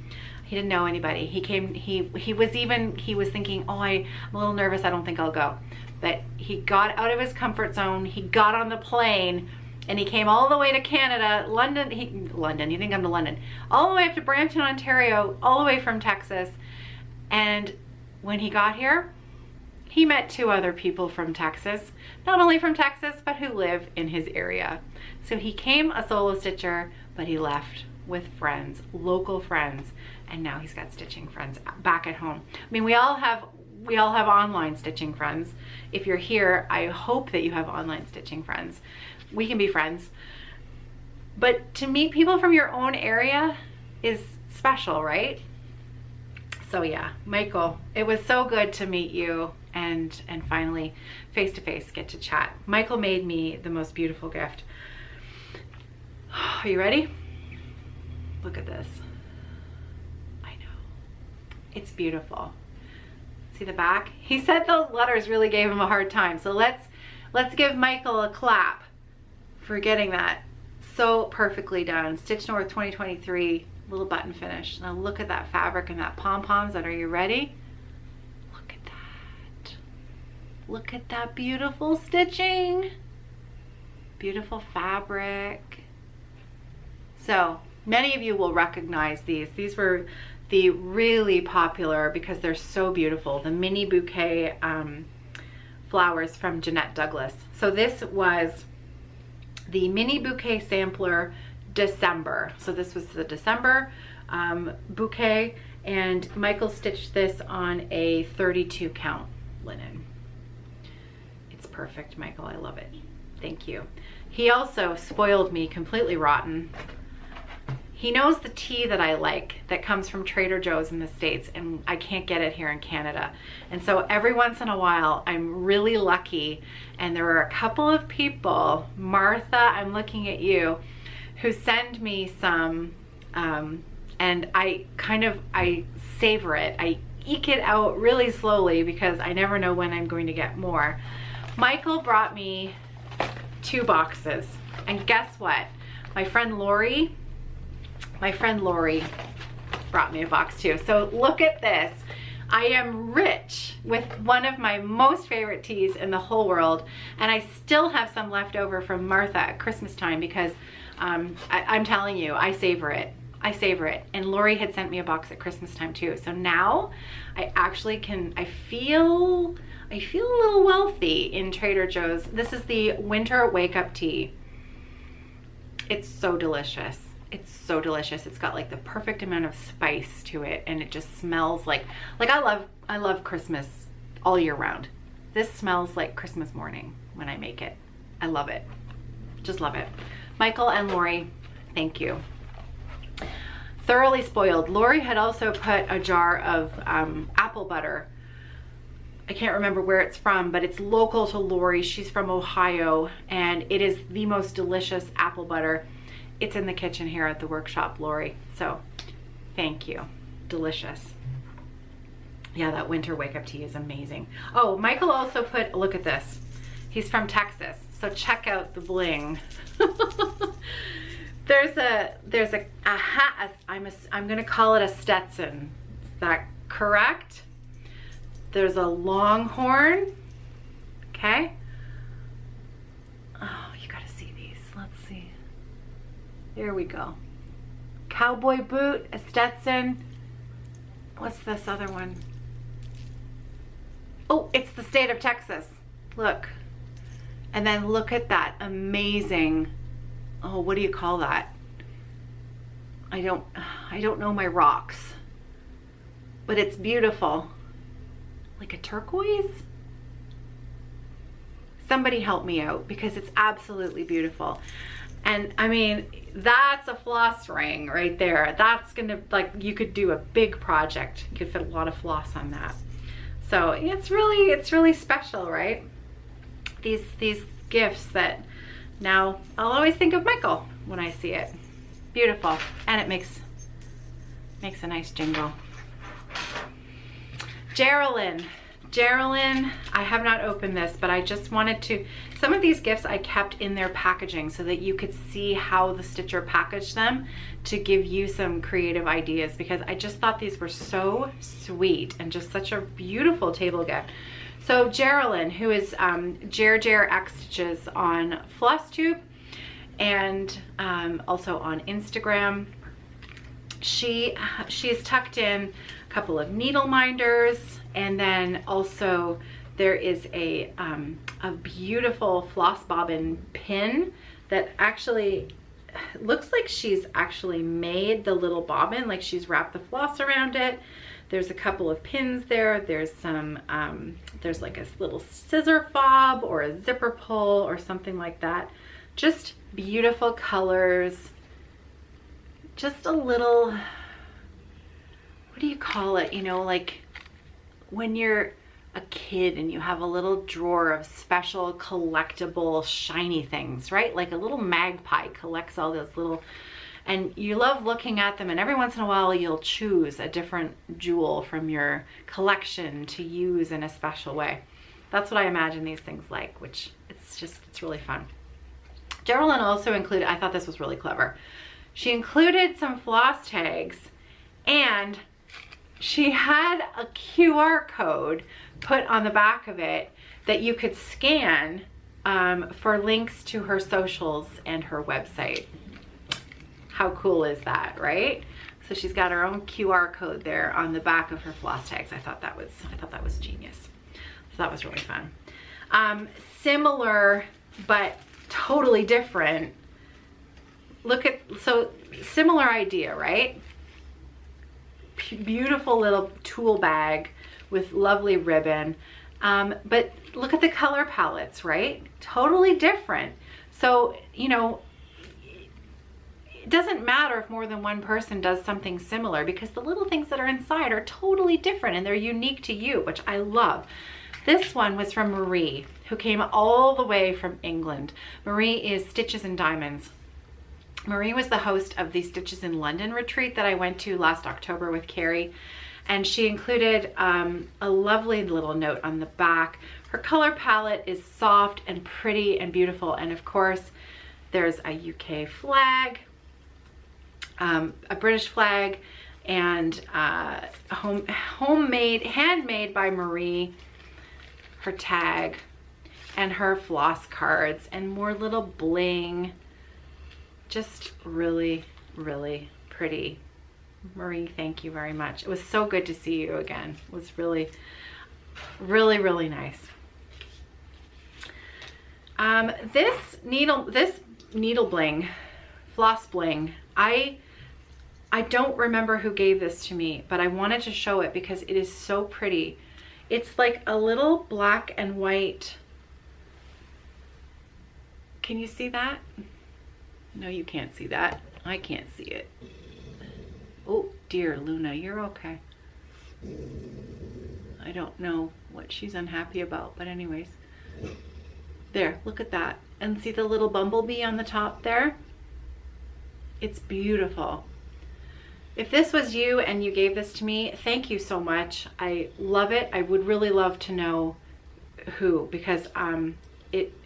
He didn't know anybody. He came, he was thinking, oh, I'm a little nervous, I don't think I'll go. But he got out of his comfort zone, he got on the plane, and he came all the way to Canada, London, he didn't come to London, all the way up to Brampton, Ontario, all the way from Texas. And when he got here, he met 2 other people from Texas, not only from Texas, but who live in his area. So he came a solo stitcher, but he left with friends, local friends, and now he's got stitching friends back at home. I mean, we all have online stitching friends. If you're here, I hope that you have online stitching friends. We can be friends. But to meet people from your own area is special, right? So yeah, Michael, it was so good to meet you and finally face to face get to chat. Michael made me the most beautiful gift. Are you ready? Look at this. I know. It's beautiful. See the back? He said those letters really gave him a hard time. So let's give Michael a clap for getting that so perfectly done. StitchNorth 2023, little button finish. Now look at that fabric and that pom-poms. Are you ready? Look at that. Look at that beautiful stitching. Beautiful fabric. So many of you will recognize these. These were the really popular because they're so beautiful. The mini bouquet flowers from Jeanette Douglas. So this was the mini bouquet sampler December. So this was the December bouquet, and Michael stitched this on a 32 count linen. It's perfect, Michael. I love it. Thank you. He also spoiled me completely rotten. He knows the tea that I like that comes from Trader Joe's in the States, and I can't get it here in Canada. And so every once in a while, I'm really lucky, and there are a couple of people, Martha, I'm looking at you, who send me some, and I savor it. I eke it out really slowly because I never know when I'm going to get more. Michael brought me 2 boxes, and guess what? My friend Lori brought me a box too. So look at this. I am rich with one of my most favorite teas in the whole world, and I still have some left over from Martha at Christmas time because I'm telling you, I savor it. I savor it. And Lori had sent me a box at Christmas time too. So now I actually I feel a little wealthy in Trader Joe's. This is the Winter Wake Up Tea. It's so delicious. It's so delicious. It's got like the perfect amount of spice to it, and it just smells like I love Christmas all year round. This smells like Christmas morning when I make it. I love it. Just love it. Michael and Lori, thank you. Thoroughly Spoiled. Lori had also put a jar of apple butter. I can't remember where it's from, but it's local to Lori. She's from Ohio, and it is the most delicious apple butter. It's in the kitchen here at the workshop, Lori. So thank you. Delicious. Yeah, that Winter Wake Up Tea is amazing. Oh, Michael also put, look at this. He's from Texas, so check out the bling. There's a hat. I'm gonna call it a Stetson. Is that correct? There's a Longhorn. Okay. Oh, you gotta see these. Let's see. There we go. Cowboy boot, a Stetson. What's this other one? Oh, it's the state of Texas. Look. And then look at that amazing, oh, what do you call that? I don't know my rocks, but it's beautiful. Like a turquoise? Somebody help me out because it's absolutely beautiful. And I mean, that's a floss ring right there. That's gonna, like, you could do a big project. You could fit a lot of floss on that. So it's really special, right? These gifts that now I'll always think of Michael when I see it. Beautiful. And it makes a nice jingle. Geralyn, I have not opened this, but I just wanted to, some of these gifts I kept in their packaging so that you could see how the stitcher packaged them to give you some creative ideas, because I just thought these were so sweet and just such a beautiful table gift. So Geralyn, who is Jer X Stitches on Flosstube and also on Instagram, she's tucked in a couple of Needleminders, and then also there is a beautiful floss bobbin pin that actually looks like she's actually made the little bobbin, like she's wrapped the floss around it. There's a couple of pins there. There's some, there's like a little scissor fob or a zipper pull or something like that. Just beautiful colors. Just a little, what do you call it? You know, like when you're a kid and you have a little drawer of special collectible shiny things, right? Like a little magpie collects all those little, and you love looking at them, and every once in a while you'll choose a different jewel from your collection to use in a special way. That's what I imagine these things like, which it's really fun. Geralyn also included, I thought this was really clever. She included some floss tags, and she had a QR code put on the back of it that you could scan for links to her socials and her website. How cool is that, right? So she's got her own QR code there on the back of her floss tags. I thought that was genius. So that was really fun. Similar but totally different. Look at, so similar idea, right? Beautiful little tool bag with lovely ribbon. But look at the color palettes, right? Totally different. So, you know, it doesn't matter if more than one person does something similar, because the little things that are inside are totally different and they're unique to you, which I love. This one was from Marie, who came all the way from England. Marie is Stitches and Diamonds. Marie was the host of the Stitches in London retreat that I went to last October with Carrie, and she included a lovely little note on the back. Her color palette is soft and pretty and beautiful, and of course there's a UK flag, a British flag, and homemade, handmade by Marie, her tag, and her floss cards, and more little bling. Just really, really pretty. Marie, thank you very much. It was so good to see you again. It was really, really, really nice. This needle bling, floss bling, I don't remember who gave this to me, but I wanted to show it because it is so pretty. It's like a little black and white. Can you see that? No, you can't see that. I can't see it. Oh dear, Luna, you're okay. I don't know what she's unhappy about, but anyways. There, look at that. And see the little bumblebee on the top there? It's beautiful. If this was you and you gave this to me, thank you so much. I love it. I would really love to know who, because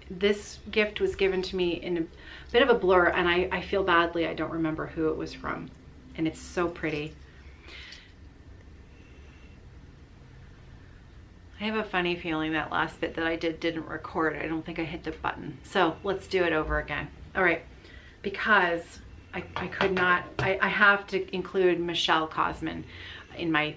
this gift was given to me in a bit of a blur, and I feel badly I don't remember who it was from. And it's so pretty. I have a funny feeling that last bit that I didn't record. I don't think I hit the button. So let's do it over again. All right, because I could not, I have to include Michelle Cosman in my,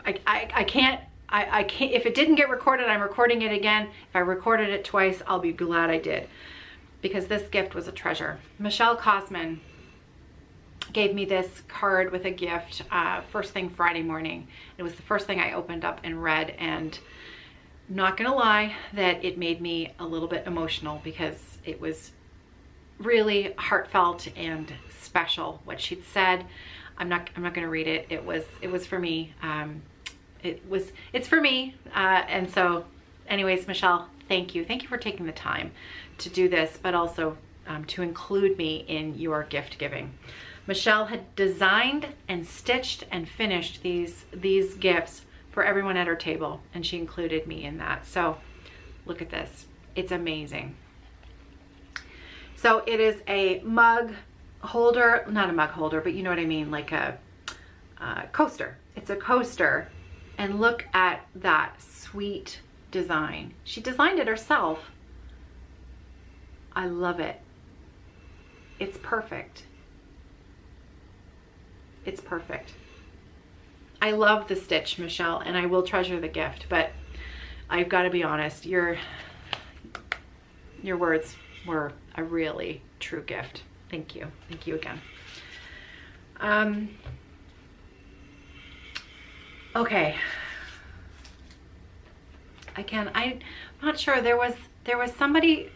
I can't, if it didn't get recorded, I'm recording it again. If I recorded it twice, I'll be glad I did, because this gift was a treasure. Michelle Cosman gave me this card with a gift first thing Friday morning. It was the first thing I opened up and read, and not gonna lie that it made me a little bit emotional, because it was really heartfelt and special what she'd said. I'm not gonna read it. It was for me. It's for me. And so anyways, Michelle, thank you. Thank you for taking the time to do this, but also to include me in your gift giving. Michelle had designed and stitched and finished these gifts for everyone at her table, and she included me in that. So look at this. It's amazing. So it is a mug holder, not a mug holder, but you know what I mean, like a coaster. It's a coaster, and look at that sweet design. She designed it herself. I love it. It's perfect. It's perfect. I love the stitch, Michelle, and I will treasure the gift, but I've got to be honest, your words were a really true gift. Thank you. Thank you again. Okay. I'm not sure. There was somebody,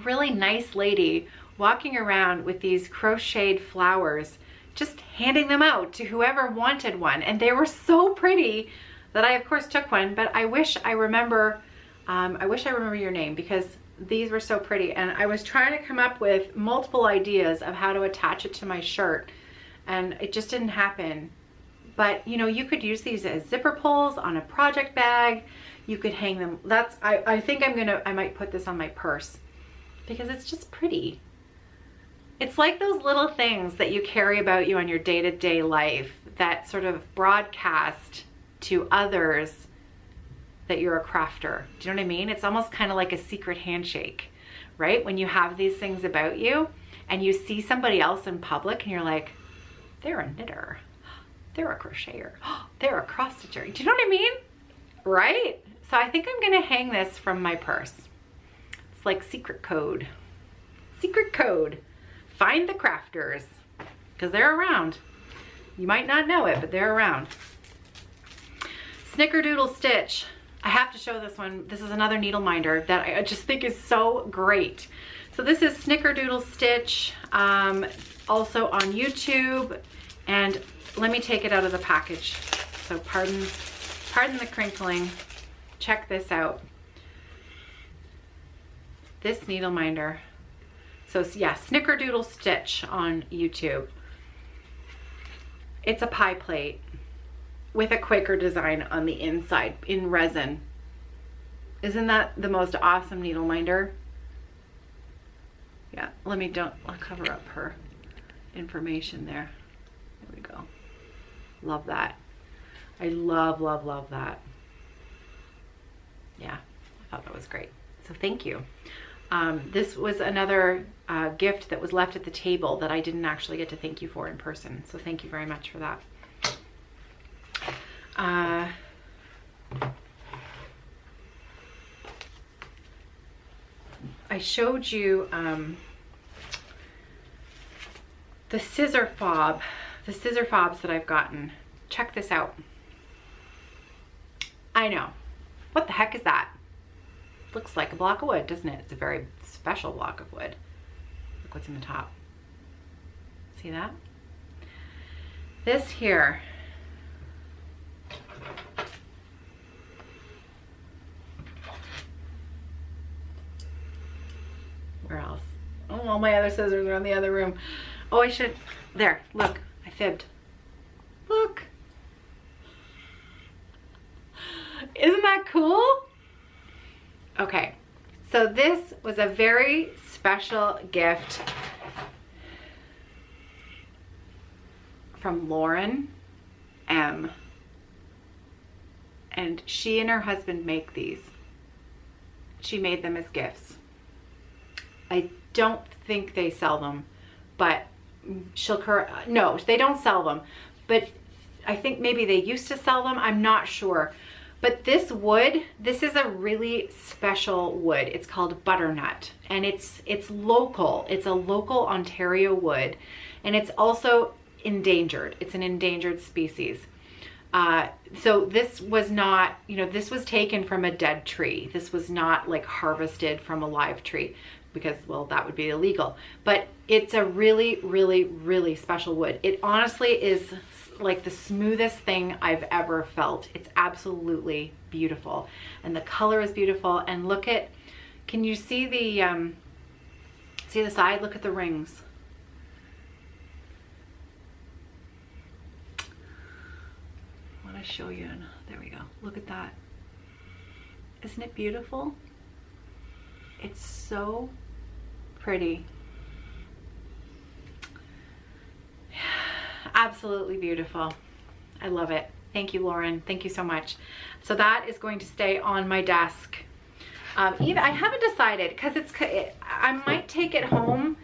really nice lady, walking around with these crocheted flowers, just handing them out to whoever wanted one, and they were so pretty that I of course took one. But I wish I remember your name, because these were so pretty, and I was trying to come up with multiple ideas of how to attach it to my shirt, and it just didn't happen. But you know, you could use these as zipper pulls on a project bag. You could hang them. I think I might put this on my purse, because it's just pretty. It's like those little things that you carry about you on your day-to-day life that sort of broadcast to others that you're a crafter. Do you know what I mean? It's almost kind of like a secret handshake, right? When you have these things about you and you see somebody else in public and you're like, they're a knitter, they're a crocheter, they're a cross stitcher. Do you know what I mean? Right? So I think I'm gonna hang this from my purse. It's like secret code. Secret code. Find the crafters, because they're around. You might not know it, but they're around. Snickerdoodle Stitch. I have to show this one. This is another Needleminder that I just think is so great. So this is Snickerdoodle Stitch, also on YouTube, and let me take it out of the package. So pardon the crinkling. Check this out. This Needleminder. So yeah, Snickerdoodle Stitch on YouTube. It's a pie plate with a Quaker design on the inside in resin. Isn't that the most awesome Needleminder? Yeah, I'll cover up her information there. There we go. Love that. I love, love, love that. Yeah, I thought that was great. So thank you. This was another gift that was left at the table that I didn't actually get to thank you for in person. So thank you very much for that. I showed you the scissor fobs that I've gotten. Check this out. I know. What the heck is that? Looks like a block of wood, doesn't it? It's a very special block of wood. Look what's in the top. See that? This here. Where else? Oh, all my other scissors are in the other room. Oh, I should, there, look, I fibbed. Look. Isn't that cool? Okay, so this was a very special gift from Lauren M. And she and her husband make these. She made them as gifts. I don't think they sell them, but no, they don't sell them, but I think maybe they used to sell them. I'm not sure. But this wood, this is a really special wood. It's called butternut, and it's local. It's a local Ontario wood, and it's also endangered. It's an endangered species. So this was not, this was taken from a dead tree. This was not like harvested from a live tree because, well, that would be illegal. But it's a really, really, really special wood. It honestly is like the smoothest thing I've ever felt. It's absolutely beautiful. And the color is beautiful. And look at, can you see the side? Look at the rings. I want to show you. There we go. Look at that. Isn't it beautiful? It's so pretty. Absolutely beautiful. I love it. Thank you, Lauren. Thank you so much. So that is going to stay on my desk. I haven't decided because I might take it home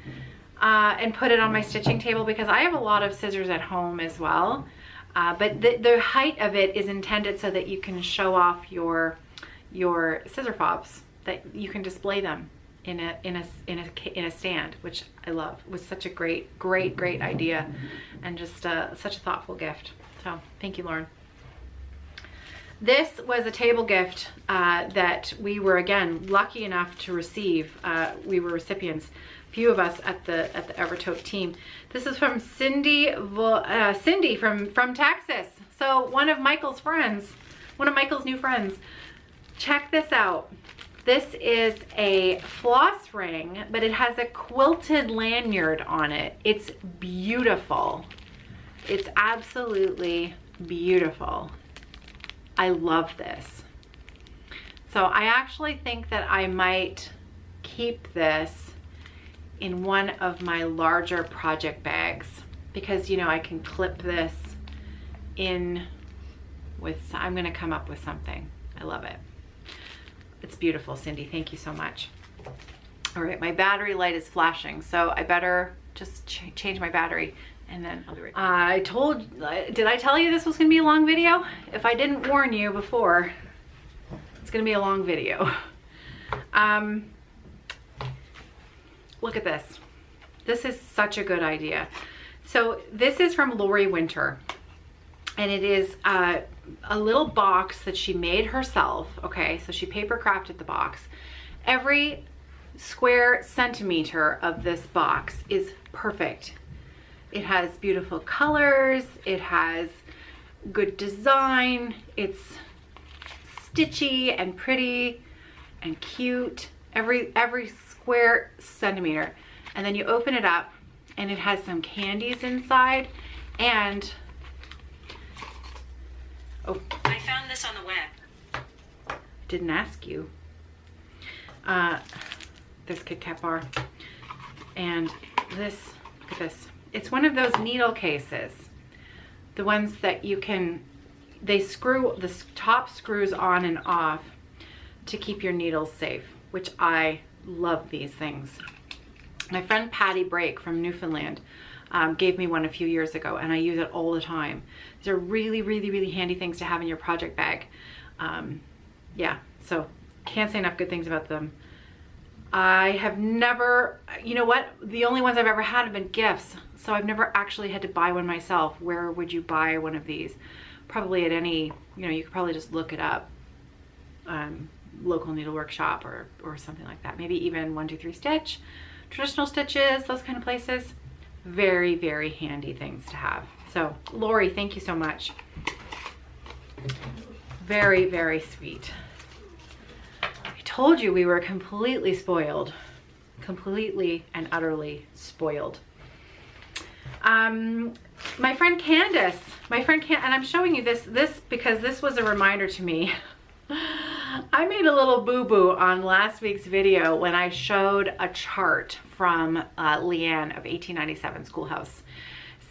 and put it on my stitching table because I have a lot of scissors at home as well. But the height of it is intended so that you can show off your scissor fobs, that you can display them in a stand, which I love. It was such a great idea, and just such a thoughtful gift. So thank you, Lauren. This was a table gift that we were, again, lucky enough to receive. We were recipients, a few of us at the Evertote team. This is from Cindy from Texas. So one of Michael's new friends. Check this out. This is a floss ring, but it has a quilted lanyard on it. It's beautiful. It's absolutely beautiful. I love this. So I actually think that I might keep this in one of my larger project bags because, I can clip this in with, I'm gonna come up with something. I love it. It's beautiful, Cindy. Thank you so much. All right, my battery light is flashing, so I better just change my battery and then I'll be right back. Did I tell you this was gonna be a long video? If I didn't warn you before, it's gonna be a long video. Look at this. This is such a good idea. So this is from Lori Winter, and it is a little box that she made herself. Okay, so she paper crafted the box. Every square centimeter of this box is perfect. It has beautiful colors, it has good design, it's stitchy and pretty and cute, every square centimeter. And then you open it up and it has some candies inside, and oh, I found this on the web. Didn't ask you. This Kit Kat bar, and this, look at this. It's one of those needle cases, the ones that you can, they screw, the top screws on and off to keep your needles safe, which I love these things. My friend Patty Brake from Newfoundland gave me one a few years ago, and I use it all the time. These are really, really, really handy things to have in your project bag. Yeah, so can't say enough good things about them. I have never, you know what, the only ones I've ever had have been gifts, so I've never actually had to buy one myself. Where would you buy one of these? Probably at any, you know, you could probably just look it up, local needlework shop or something like that. Maybe even 1-2-3 Stitch, Traditional Stitches, those kind of places. Very, very handy things to have. So Lori, thank you so much. Very, very sweet. I told you we were completely spoiled. Completely and utterly spoiled. My friend Candace, and I'm showing you this because this was a reminder to me. I made a little boo-boo on last week's video when I showed a chart from Leanne of 1897 Schoolhouse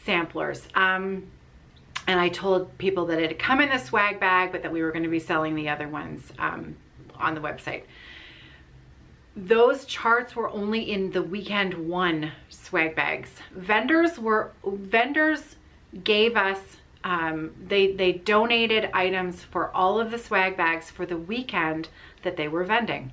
Samplers. And I told people that it had come in the swag bag, but that we were going to be selling the other ones on the website. Those charts were only in the weekend one swag bags. Vendors gave us, they donated items for all of the swag bags for the weekend that they were vending.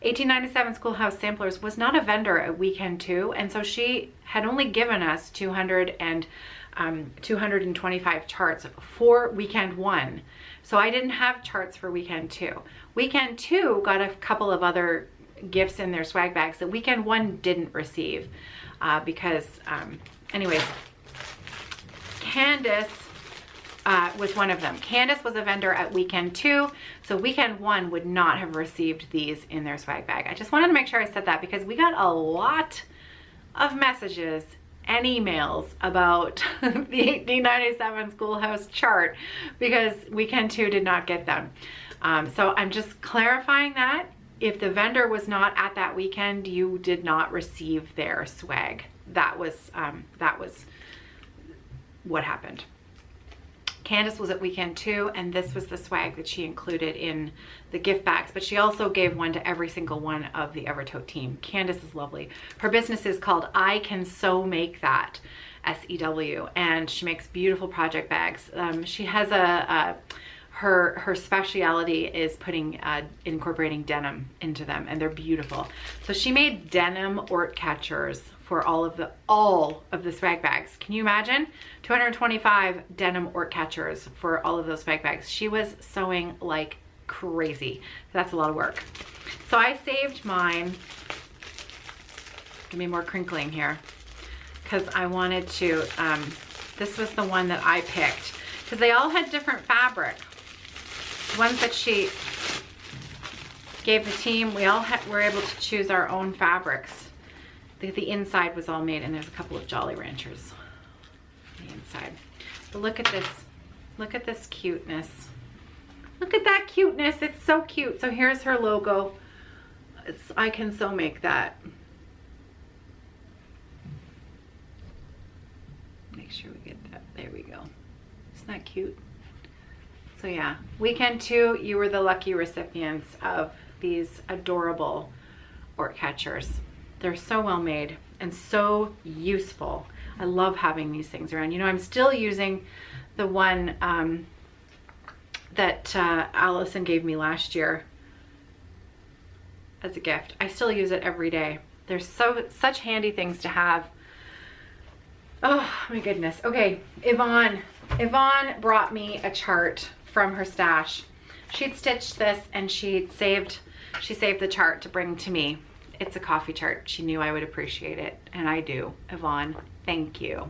1897 Schoolhouse Samplers was not a vendor at weekend 2, and so she had only given us 225 charts for weekend 1. So I didn't have charts for weekend 2. Weekend 2 got a couple of other gifts in their swag bags that weekend 1 didn't receive because anyways, Candace was one of them. Candace was a vendor at weekend 2, so weekend 1 would not have received these in their swag bag. I just wanted to make sure I said that because we got a lot of messages and emails about the 1897 Schoolhouse chart because weekend 2 did not get them. So I'm just clarifying that. If the vendor was not at that weekend, you did not receive their swag. That was what happened. Candace was at weekend 2, and this was the swag that she included in the gift bags, but she also gave one to every single one of the Evertote team. Candace is lovely. Her business is called I Can Sew Make That, SEW, and she makes beautiful project bags. She has her speciality is incorporating denim into them, and they're beautiful. So she made denim Ort catchers for all of the swag bags. Can you imagine? 225 denim Ort catchers for all of those swag bags. She was sewing like crazy. That's a lot of work. So I saved mine. Give me more crinkling here because I wanted to, this was the one that I picked because they all had different fabric. The ones that she gave the team, we all were able to choose our own fabrics. The inside was all made, and there's a couple of Jolly Ranchers on the inside. But look at this. Look at this cuteness. Look at that cuteness. It's so cute. So here's her logo. I Can Sew Make That. Make sure we get that. There we go. Isn't that cute? So yeah, weekend 2, you were the lucky recipients of these adorable Ort catchers. They're so well made and so useful. I love having these things around. You know, I'm still using the one that Allison gave me last year as a gift. I still use it every day. They're such handy things to have. Oh my goodness. Okay, Yvonne brought me a chart from her stash. She'd stitched this and she saved the chart to bring to me. it's a coffee chart. She knew I would appreciate it, and I do. Yvonne, thank you.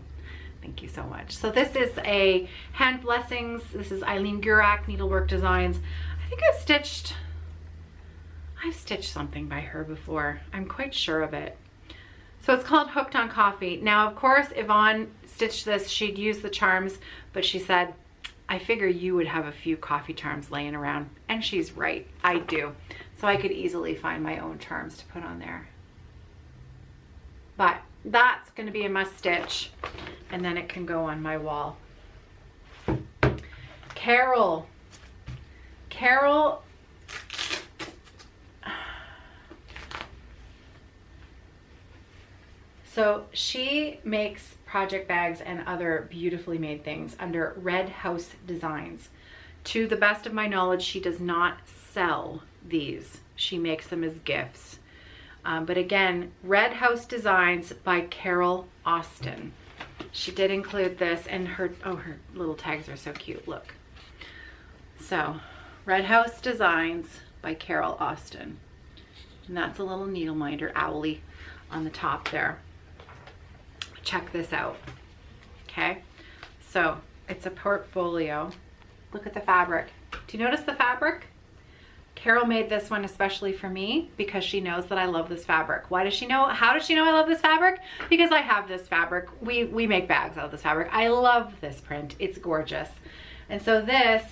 Thank you so much. So this is a Hand Blessings. This is Eileen Gurak Needlework Designs. I think I've stitched something by her before. I'm quite sure of it. So it's called Hooked on Coffee. Now, of course, Yvonne stitched this. She'd use the charms, but she said, I figure you would have a few coffee charms laying around. And she's right, I do. So I could easily find my own charms to put on there. But that's gonna be a must stitch, and then it can go on my wall. Carol. So she makes project bags and other beautifully made things under Red House Designs. To the best of my knowledge, she does not sell these. She makes them as gifts. But again, Red House Designs by Carol Austin. She did include this, and her little tags are so cute, look. So, Red House Designs by Carol Austin. And that's a little Needleminder owlie on the top there. Check this out, okay? So, it's a portfolio. Look at the fabric. Do you notice the fabric? Carol made this one especially for me because she knows that I love this fabric. Why does she know? How does she know I love this fabric? Because I have this fabric. We make bags out of this fabric. I love this print. It's gorgeous. And so this,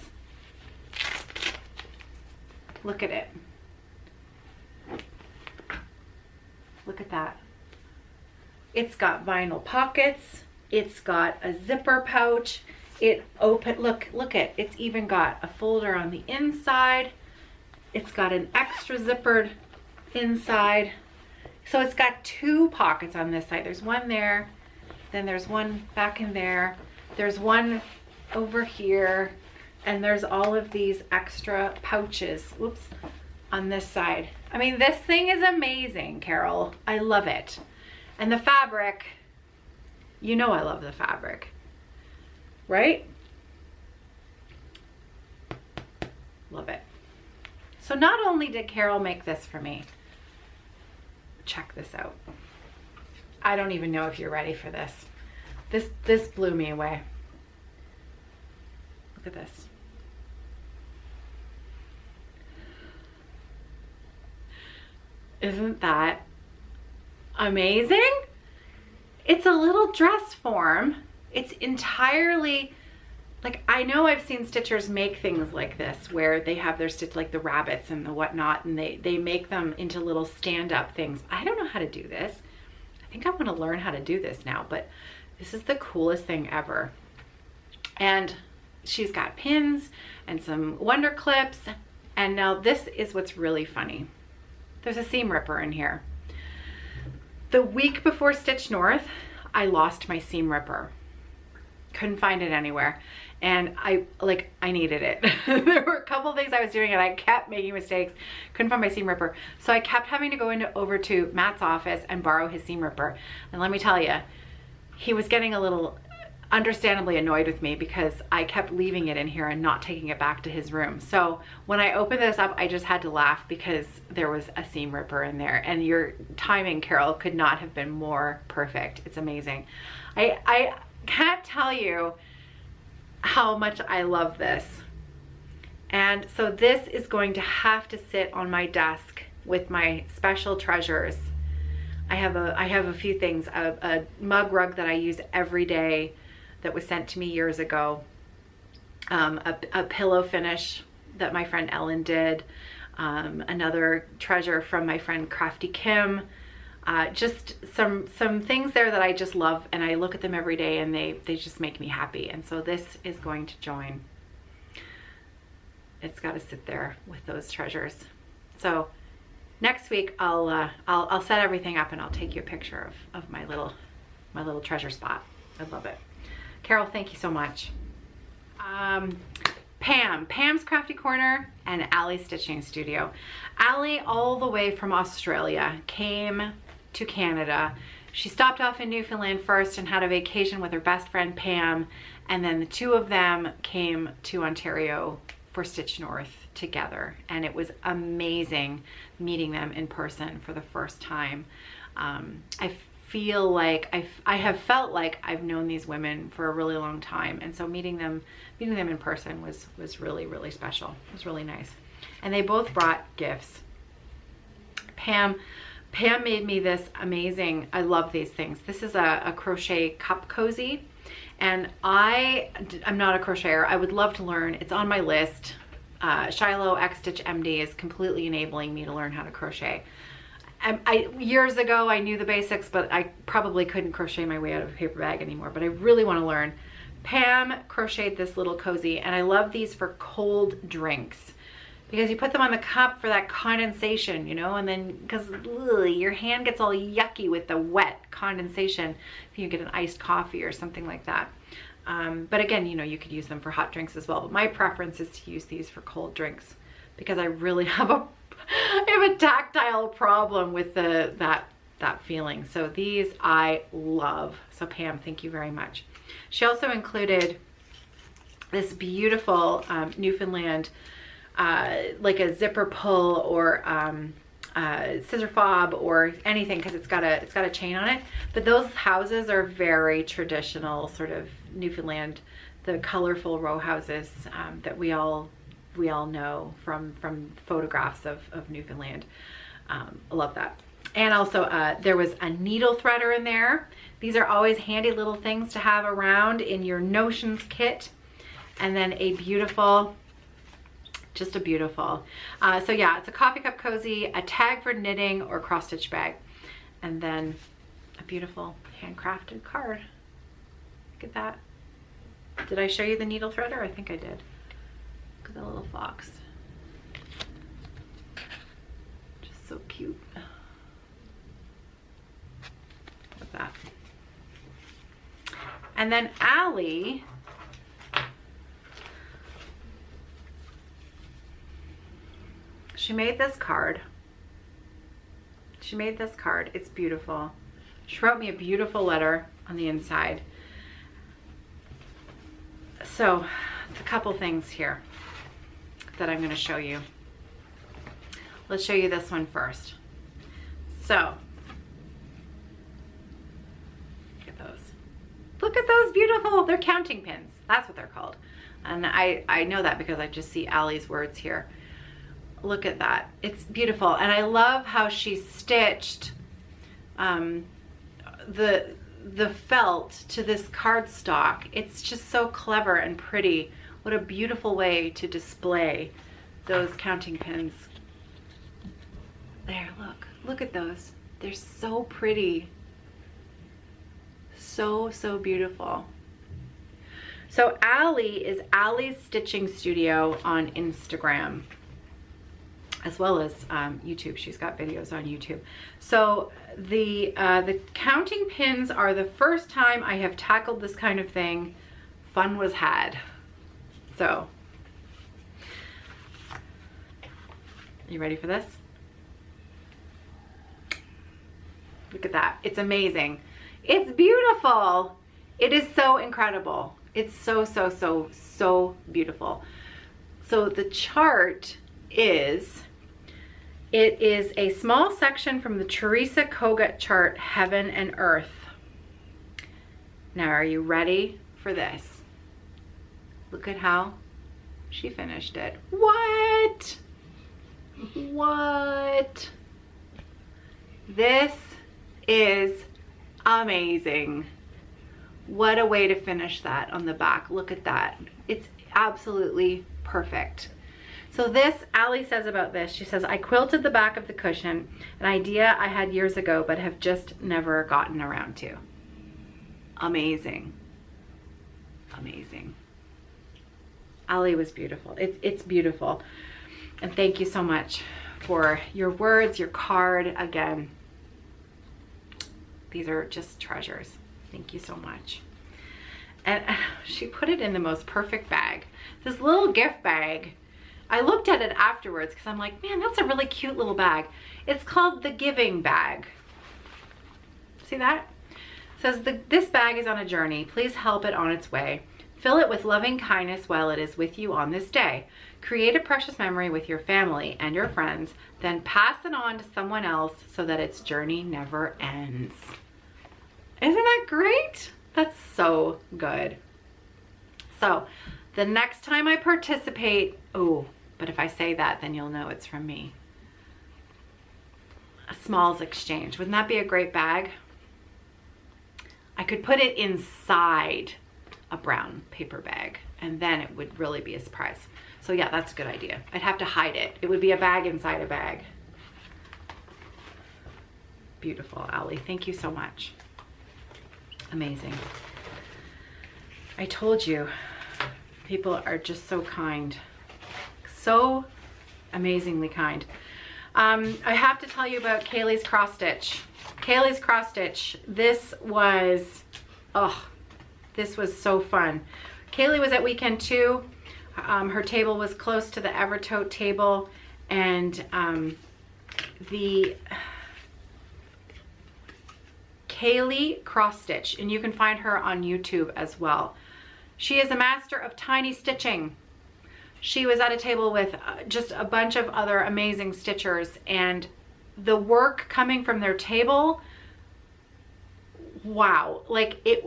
look at it. Look at that. It's got vinyl pockets. It's got a zipper pouch. It open, look it. It's even got a folder on the inside. It's got an extra zippered inside. So it's got two pockets on this side. There's one there, then there's one back in there. There's one over here, and there's all of these extra pouches, whoops, on this side. I mean, this thing is amazing, Carol. I love it. And the fabric, you know I love the fabric, right? Love it. So not only did Carol make this for me, check this out. I don't even know if you're ready for this. This blew me away. Look at this. Isn't that amazing? It's a little dress form. It's entirely, like, I know I've seen stitchers make things like this where they have their stitch, like the rabbits and the whatnot, and they make them into little stand-up things. I don't know how to do this. I think I want to learn how to do this now, but this is the coolest thing ever. And she's got pins and some wonder clips. And now this is what's really funny. There's a seam ripper in here. The week before StitchNorth, I lost my seam ripper. Couldn't find it anywhere. And I needed it. There were a couple things I was doing and I kept making mistakes. Couldn't find my seam ripper. So I kept having to go over to Matt's office and borrow his seam ripper. And let me tell you, he was getting a little understandably annoyed with me because I kept leaving it in here and not taking it back to his room. So when I opened this up, I just had to laugh because there was a seam ripper in there. And your timing, Carol, could not have been more perfect. It's amazing. I can't tell you how much I love this. And so this is going to have to sit on my desk with my special treasures. I have a few things, a mug rug that I use every day that was sent to me years ago, a pillow finish that my friend Ellen did, another treasure from my friend Crafty Kim, just some things there that I just love, and I look at them every day and they just make me happy. And so this is going to join. It's got to sit there with those treasures. So next week I'll set everything up and I'll take you a picture of my little treasure spot. I love it. Carol, thank you so much. Pam's Crafty Corner and Allie's Stitching Studio. Allie, all the way from Australia, came to Canada. She stopped off in Newfoundland first and had a vacation with her best friend Pam, and then the two of them came to Ontario for StitchNorth together, and it was amazing meeting them in person for the first time. I feel like I have felt like I've known these women for a really long time, and so meeting them in person was really, really special. It was really nice. And they both brought gifts. Pam made me this amazing, I love these things. This is a crochet cup cozy, and I'm not a crocheter. I would love to learn. It's on my list. Shiloh X Stitch MD is completely enabling me to learn how to crochet. Years ago I knew the basics, but I probably couldn't crochet my way out of a paper bag anymore, but I really want to learn. Pam crocheted this little cozy, and I love these for cold drinks, because you put them on the cup for that condensation, you know, and then because your hand gets all yucky with the wet condensation if you get an iced coffee or something like that. But again, you know, you could use them for hot drinks as well, but my preference is to use these for cold drinks, because I really have a tactile problem with that feeling. So these I love. So Pam, thank you very much. She also included this beautiful Newfoundland like a zipper pull or scissor fob or anything, because it's got a chain on it. But those houses are very traditional, sort of Newfoundland, the colorful row houses that we all know from photographs of Newfoundland. I love that. And also there was a needle threader in there. These are always handy little things to have around in your notions kit. And then a beautiful, just a beautiful, so yeah, it's a coffee cup cozy, a tag for knitting or cross stitch bag, and then a beautiful handcrafted card. Look at that. Did I show you the needle threader? I think I did. Look at the little fox. Just so cute. Look at that. And then Allie, she made this card. She made this card. It's beautiful. She wrote me a beautiful letter on the inside. So, a couple things here that I'm going to show you. Let's show you this one first. So, look at those. Look at those beautiful, they're counting pins. That's what they're called. And I know that because I just see Allie's words here. Look at that. It's beautiful. And I love how she stitched the felt to this cardstock. It's just so clever and pretty. What a beautiful way to display those counting pins. There, look at those. They're so pretty. So beautiful. So Allie is Allie's Stitching Studio on Instagram, as well as YouTube. She's got videos on YouTube. So the counting pins are the first time I have tackled this kind of thing. Fun was had. So, you ready for this? Look at that. It's amazing. It's beautiful. It is so incredible. It's so beautiful. So the chart is, it is a small section from the Teresa Kogut chart, Heaven and Earth. Now, are you ready for this? Look at how she finished it. What? What? This is amazing. What a way to finish that on the back. Look at that. It's absolutely perfect. So this, Allie says about this, she says, I quilted the back of the cushion, an idea I had years ago but have just never gotten around to. Amazing. Amazing. Allie was beautiful. It's beautiful. And thank you so much for your words, your card. Again, these are just treasures. Thank you so much. And she put it in the most perfect bag. This little gift bag. I looked at it afterwards because I'm like, man, that's a really cute little bag. It's called the Giving Bag. See that? It says, this bag is on a journey. Please help it on its way. Fill it with loving kindness while it is with you on this day. Create a precious memory with your family and your friends, then pass it on to someone else so that its journey never ends. Isn't that great? That's so good. So the next time I participate, oh, but if I say that, then you'll know it's from me. A smalls exchange. Wouldn't that be a great bag? I could put it inside a brown paper bag, and then it would really be a surprise. So yeah, that's a good idea. I'd have to hide it. It would be a bag inside a bag. Beautiful, Allie. Thank you so much. Amazing. I told you, people are just so kind. So amazingly kind. I have to tell you about Kaylee's cross stitch. Kaylee's cross stitch. This was so fun. Kaylee was at weekend 2. Her table was close to the Evertote table, and the Kaylee cross stitch, and you can find her on YouTube as well. She is a master of tiny stitching. She was at a table with just a bunch of other amazing stitchers, and the work coming from their table, wow, like it,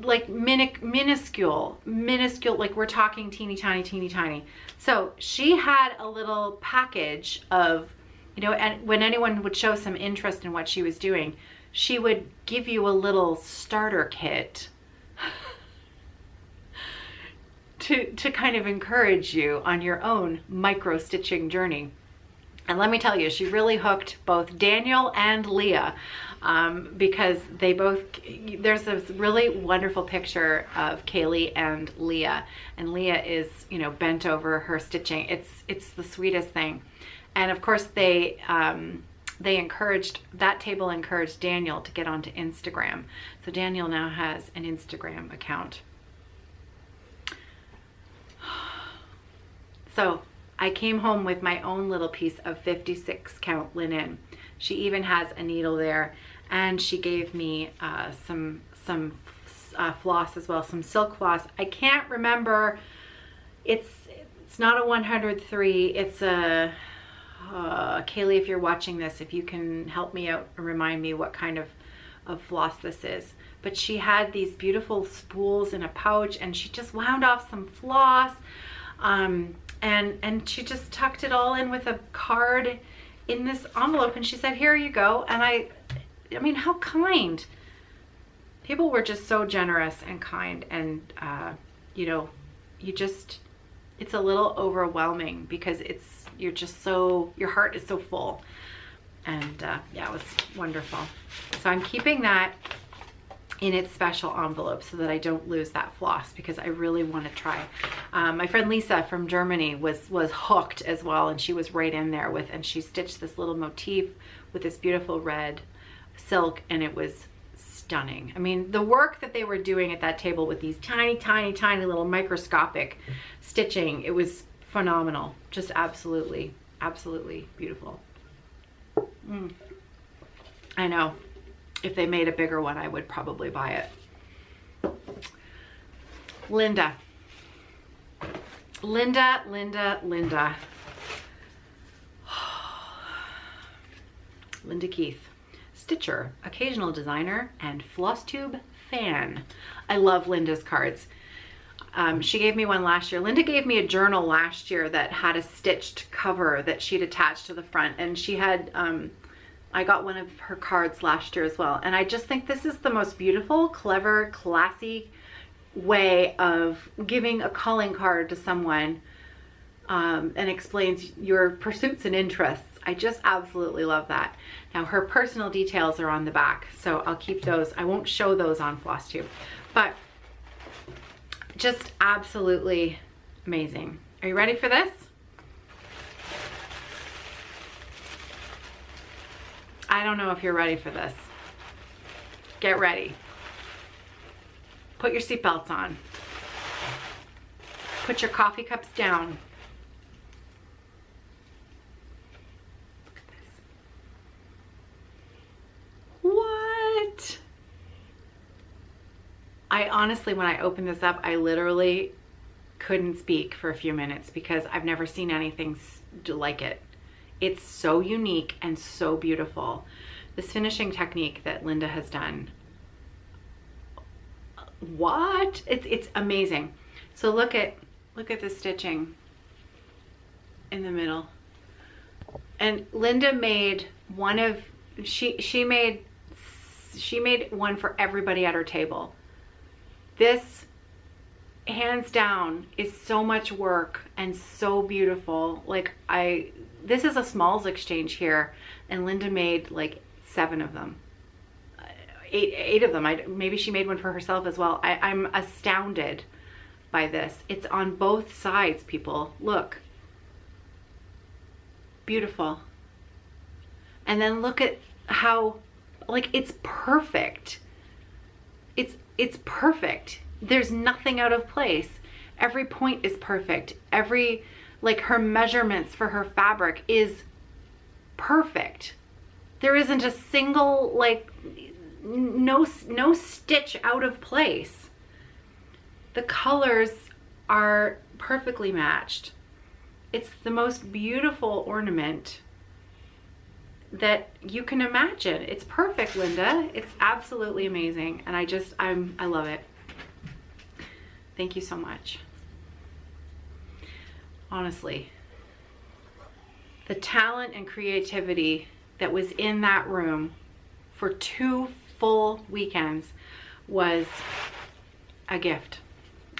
like minuscule, like we're talking teeny tiny. So she had a little package of, you know, and when anyone would show some interest in what she was doing, she would give you a little starter kit to kind of encourage you on your own micro stitching journey. And let me tell you, she really hooked both Daniel and Leah, because they both, there's this really wonderful picture of Kaylee and Leah is, you know, bent over her stitching. It's the sweetest thing. And of course they encouraged, that table encouraged Daniel to get onto Instagram. So Daniel now has an Instagram account. So I came home with my own little piece of 56 count linen. She even has a needle there, and she gave me some floss as well, some silk floss. I can't remember. It's not a 103. It's a Kaylee, if you're watching this, if you can help me out and remind me what kind of floss this is. But she had these beautiful spools in a pouch, and she just wound off some floss. And she just tucked it all in with a card in this envelope, and she said, here you go. And I mean, how kind. People were just so generous and kind, and you know, it's a little overwhelming because you're just so, your heart is so full. And yeah, it was wonderful. So I'm keeping that in its special envelope so that I don't lose that floss, because I really want to try. My friend Lisa from Germany was hooked as well, and she was right in there with, and she stitched this little motif with this beautiful red silk, and it was stunning. I mean, the work that they were doing at that table with these tiny little microscopic stitching, it was phenomenal. Just absolutely beautiful. I know. If they made a bigger one, I would probably buy it. Linda Keith, stitcher, occasional designer, and Flosstube fan. I love Linda's cards. She gave me one last year. Linda gave me a journal last year that had a stitched cover that she'd attached to the front, and she had I got one of her cards last year as well. And I just think this is the most beautiful, clever, classy way of giving a calling card to someone, and explains your pursuits and interests. I just absolutely love that. Now, her personal details are on the back, so I'll keep those. I won't show those on Flosstube, but just absolutely amazing. Are you ready for this? I don't know if you're ready for this. Get ready. Put your seatbelts on. Put your coffee cups down. Look at this. What? I honestly, when I opened this up, I literally couldn't speak for a few minutes because I've never seen anything like it. It's so unique and so beautiful. This finishing technique that Linda has done, what? It's amazing. So look at the stitching in the middle. And Linda made one of, she made one for everybody at her table. This, hands down, is so much work and so beautiful. Like, this is a smalls exchange here, and Linda made like 7 of them. 8 of them. Maybe she made one for herself as well. I'm astounded by this. It's on both sides, people. Look. Beautiful. And then look at how, like, it's perfect. It's perfect. There's nothing out of place. Every point is perfect. Every, like, her measurements for her fabric is perfect. There isn't a single, like, no stitch out of place. The colors are perfectly matched. It's the most beautiful ornament that you can imagine. It's perfect, Linda. It's absolutely amazing. And I love it. Thank you so much. Honestly, the talent and creativity that was in that room for 2 full weekends was a gift.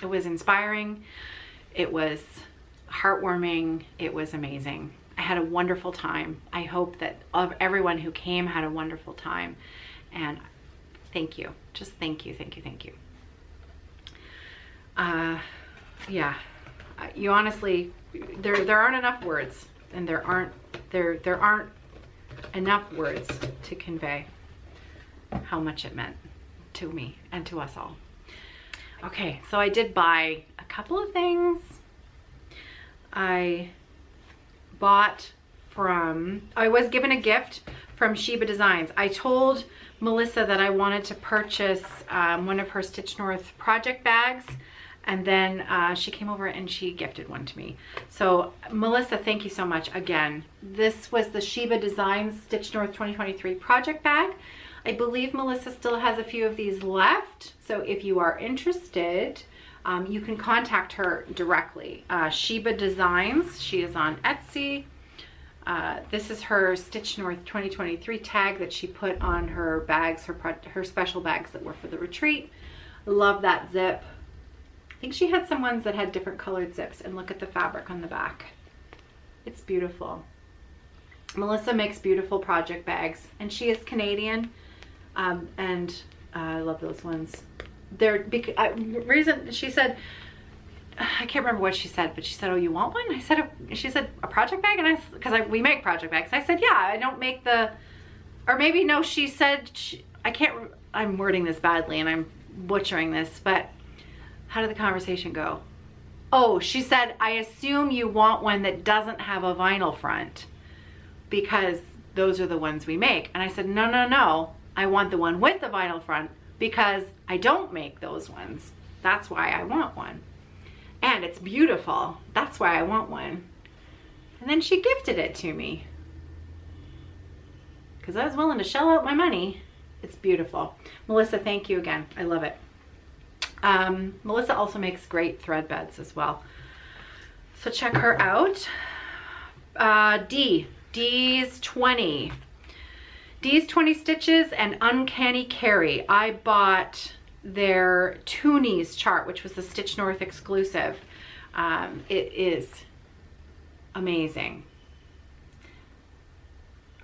It was inspiring. It was heartwarming. It was amazing. I had a wonderful time. I hope that everyone who came had a wonderful time. And thank you. Just thank you, thank you, thank you. Yeah, you honestly, there aren't enough words, and there aren't enough words to convey how much it meant to me and to us all. Okay, so I did buy a couple of things. I was given a gift from Sheba Designs. I told Melissa that I wanted to purchase one of her StitchNorth project bags, and then she came over and she gifted one to me. So Melissa, thank you so much again. This was the Sheba Designs StitchNorth 2023 project bag. I believe Melissa still has a few of these left, so if you are interested, you can contact her directly. Sheba Designs, she is on Etsy. This is her StitchNorth 2023 tag that she put on her bags, her special bags that were for the retreat. Love that zip. I think she had some ones that had different colored zips, and look at the fabric on the back. It's beautiful. Melissa makes beautiful project bags, and she is Canadian, and I love those ones. Reason she said, I can't remember what she said, but she said, "Oh, you want one?" She said a project bag, and because we make project bags. I said, "Yeah, I don't make the," or maybe no. She said, I'm wording this badly, and I'm butchering this, but how did the conversation go? Oh, she said, "I assume you want one that doesn't have a vinyl front, because those are the ones we make." And I said, "No, no, no. I want the one with the vinyl front because I don't make those ones. That's why I want one. And it's beautiful. That's why I want one." And then she gifted it to me because I was willing to shell out my money. It's beautiful. Melissa, thank you again. I love it. Melissa also makes great thread beds as well, so check her out. D's 20 Stitches and Uncanny Carry. I bought their Toonies chart, which was the StitchNorth exclusive. It is amazing.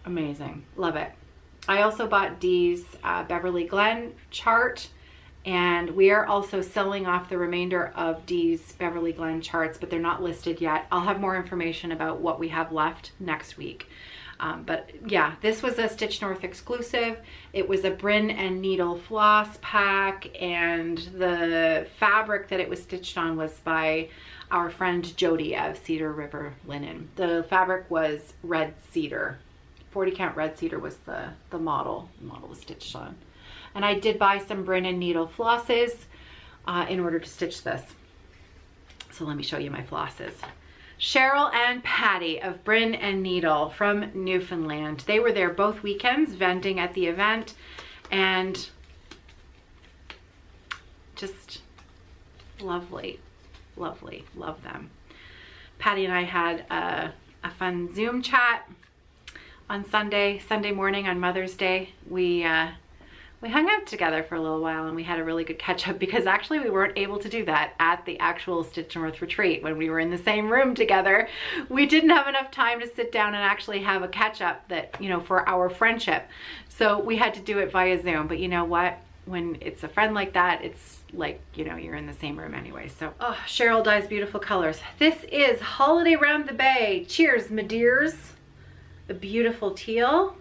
Amazing. Love it. I also bought Dee's Beverly Glen chart, and we are also selling off the remainder of Dee's Beverly Glen charts, but they're not listed yet. I'll have more information about what we have left next week. But yeah, this was a StitchNorth exclusive. It was a Brin and Needle floss pack, and the fabric that it was stitched on was by our friend Jody of Cedar River Linen. The fabric was red cedar. 40 count red cedar was the model. The model was stitched on. And I did buy some Brin and Needle flosses in order to stitch this. So let me show you my flosses. Cheryl and Patty of Bryn and Needle from Newfoundland. They were there both weekends vending at the event, and just lovely, lovely, love them. Patty and I had a fun Zoom chat on Sunday morning on Mother's Day. We hung out together for a little while and we had a really good catch up, because actually we weren't able to do that at the actual StitchNorth retreat when we were in the same room together. We didn't have enough time to sit down and actually have a catch up that, you know, for our friendship. So we had to do it via Zoom. But you know what? When it's a friend like that, it's like, you know, you're in the same room anyway. So, oh, Cheryl dyes beautiful colors. This is Holiday Round the Bay. Cheers, my dears. A beautiful teal.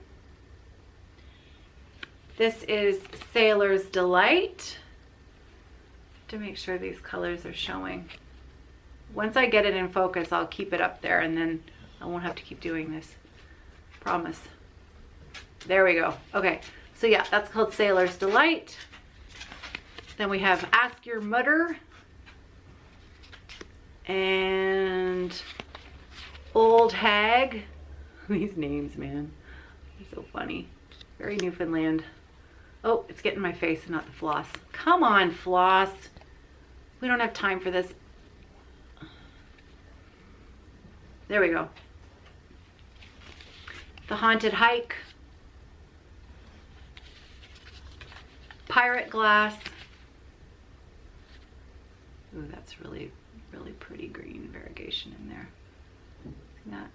This is Sailor's Delight. To make sure these colors are showing. Once I get it in focus, I'll keep it up there and then I won't have to keep doing this. Promise. There we go. Okay, so yeah, that's called Sailor's Delight. Then we have Ask Your Mudder and Old Hag. These names, man, they're so funny. Very Newfoundland. Oh, it's getting my face and not the floss. Come on, floss. We don't have time for this. There we go. The Haunted Hike. Pirate Glass. Ooh, that's really, really pretty green variegation in there. See that?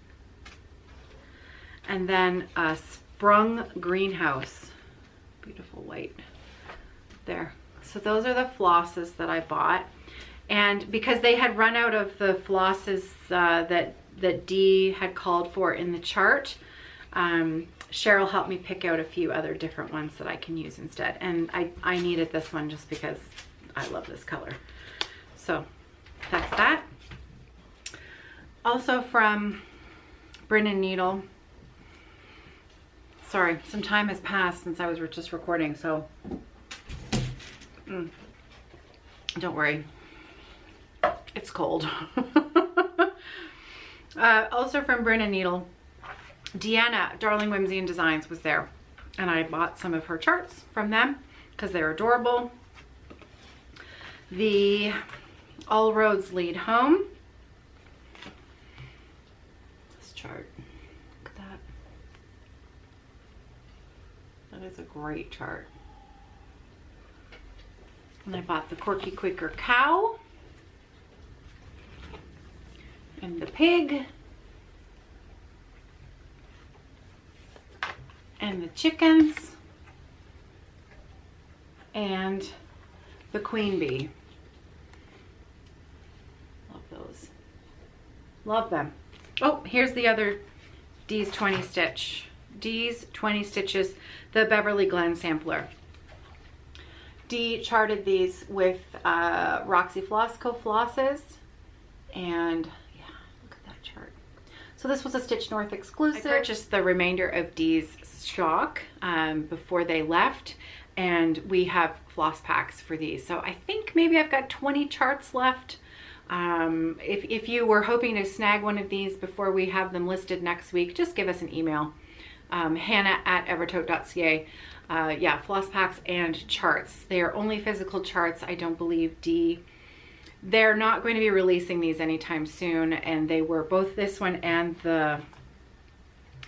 And then a Sprung Greenhouse. Beautiful white there. So those are the flosses that I bought. And because they had run out of the flosses that Dee had called for in the chart, Cheryl helped me pick out a few other different ones that I can use instead. And I needed this one just because I love this color. So that's that. Also from Bryn and Needle. Sorry, some time has passed since I was just recording, so don't worry. It's cold. Also from Bryn and Needle, Deanna, Darling Whimsy and Designs, was there. And I bought some of her charts from them because they're adorable. The All Roads Lead Home. This chart. Look at that. That is a great chart. And I bought the Corky Quaker Cow. And the pig. And the chickens. And the queen bee. Love those. Love them. Oh, here's the other Dee's 20 Stitch. Dee's 20 Stitches, the Beverly Glen sampler. Dee charted these with Roxy Floss Co flosses. And yeah, look at that chart. So this was a StitchNorth exclusive. I purchased the remainder of Dee's stock before they left. And we have floss packs for these. So I think maybe I've got 20 charts left. If you were hoping to snag one of these before we have them listed next week, just give us an email. Hannah@evertote.ca. Yeah, floss packs and charts. They are only physical charts. I don't believe Dee. They're not going to be releasing these anytime soon. And they were both this one and the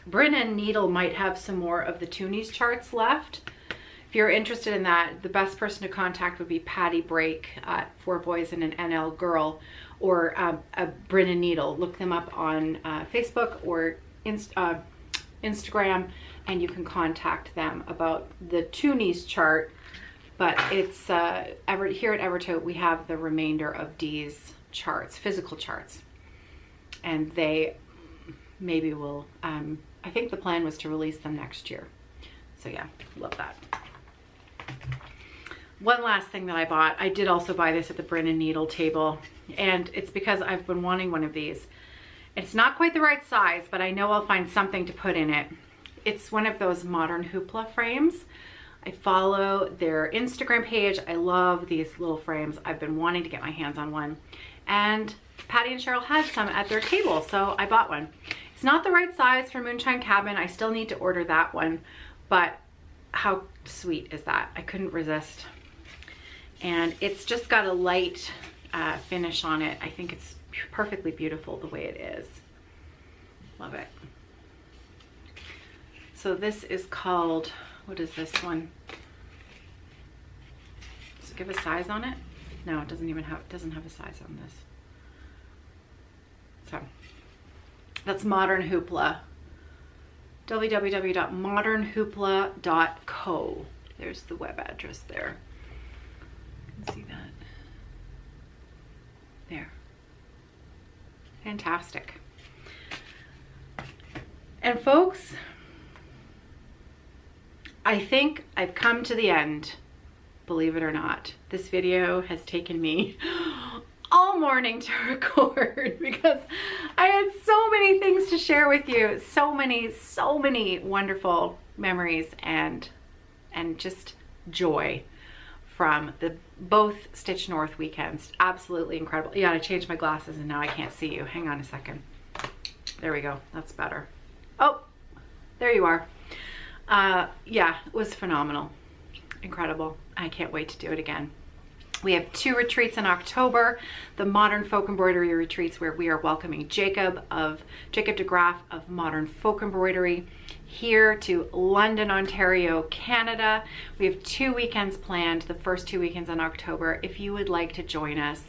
Bryn and Needle might have some more of the Toonies charts left. If you're interested in that, the best person to contact would be Patty Brake at 4 Boys and an NL Girl, or a Bryn and Needle. Look them up on Facebook or Instagram, and you can contact them about the Toonies chart. But it's here at Evertote, we have the remainder of Dee's charts, physical charts, and they maybe will. I think the plan was to release them next year. So yeah, love that. One last thing that I bought, I did also buy this at the Bryn and Needle table, and it's because I've been wanting one of these. It's not quite the right size, but I know I'll find something to put in it. It's one of those modern hoopla frames. I follow their Instagram page. I love these little frames. I've been wanting to get my hands on one. And Patty and Cheryl had some at their table, so I bought one. It's not the right size for Moonshine Cabin. I still need to order that one, but how sweet is that? I couldn't resist. And it's just got a light finish on it. I think it's perfectly beautiful the way it is. Love it. So this is called, what is this one? Does it give a size on it? No, it doesn't even have, it doesn't have a size on this. So that's Modern Hoopla. www.modernhoopla.co. There's the web address there. You can see that. There. Fantastic. And folks, I think I've come to the end, believe it or not. This video has taken me all morning to record because I had so many things to share with you. So many wonderful memories and just joy from both StitchNorth weekends. Absolutely incredible. Yeah, I changed my glasses and now I can't see you. Hang on a second. There we go. That's better. Oh, there you are. Yeah, it was phenomenal. Incredible. I can't wait to do it again. We have 2 retreats in October, the Modern Folk Embroidery retreats, where we are welcoming Jacob DeGraff of Modern Folk Embroidery here to London, Ontario, Canada. We have 2 weekends planned, the first 2 weekends in October. If you would like to join us,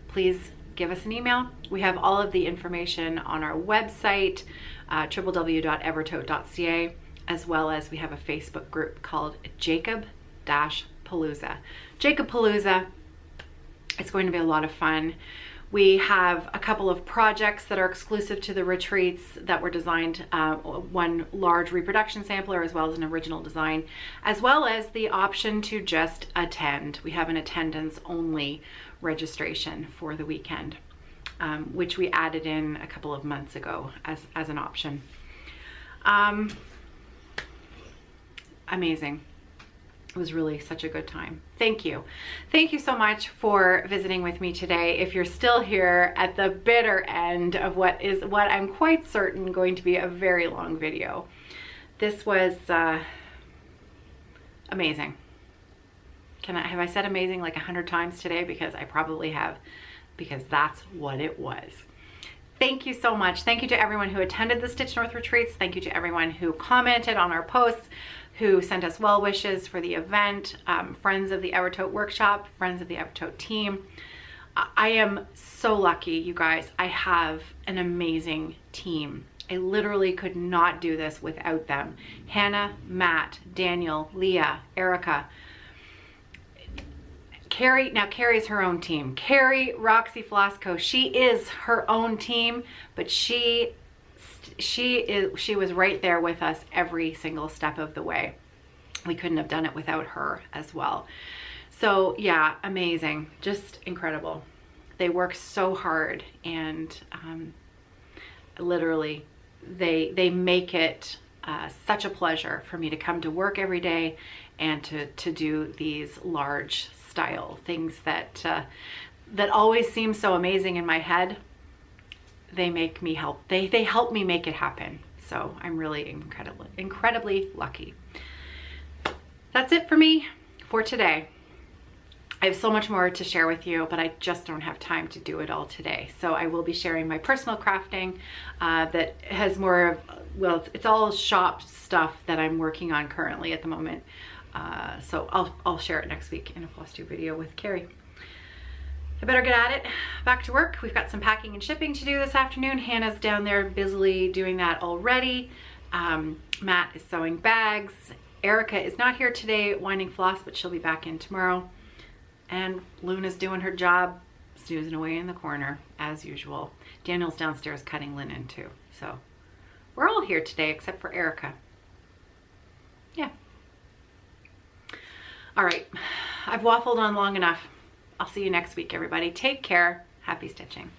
please give us an email. We have all of the information on our website, www.evertote.ca, as well as we have a Facebook group called Jacob-Palooza. Jacob Palooza. It's going to be a lot of fun. We have a couple of projects that are exclusive to the retreats that were designed, one large reproduction sampler as well as an original design, as well as the option to just attend. We have an attendance only registration for the weekend, which we added in a couple of months ago as an option. Amazing. It was really such a good time. Thank you. Thank you so much for visiting with me today. If you're still here at the bitter end of what I'm quite certain going to be a very long video. This was amazing. Have I said amazing like 100 times today? Because I probably have, because that's what it was. Thank you so much. Thank you to everyone who attended the StitchNorth retreats. Thank you to everyone who commented on our posts, who sent us well wishes for the event, friends of the Evertote workshop, friends of the Evertote team. I am so lucky, you guys. I have an amazing team. I literally could not do this without them. Hannah, Matt, Daniel, Leah, Erica, Carrie. Now Carrie's her own team. Carrie, Roxy Floss Co. She is her own team, but she was right there with us every single step of the way. We couldn't have done it without her as well. So yeah, amazing, just incredible. They work so hard, and literally they make it such a pleasure for me to come to work every day and to do these large style things that always seem so amazing in my head. They make me they help me make it happen. So I'm really incredibly lucky. That's it for me for today. I have so much more to share with you, but I just don't have time to do it all today. So I will be sharing my personal crafting that has more of, well, it's all shop stuff that I'm working on currently at the moment. So I'll share it next week in a Flosstube video with Carrie. I better get at it. Back to work. We've got some packing and shipping to do this afternoon. Hannah's down there busily doing that already. Matt is sewing bags. Erica is not here today winding floss, but she'll be back in tomorrow. And Luna's doing her job, snoozing away in the corner as usual. Daniel's downstairs cutting linen too. So we're all here today except for Erica. Yeah. All right. I've waffled on long enough. I'll see you next week, everybody. Take care. Happy stitching.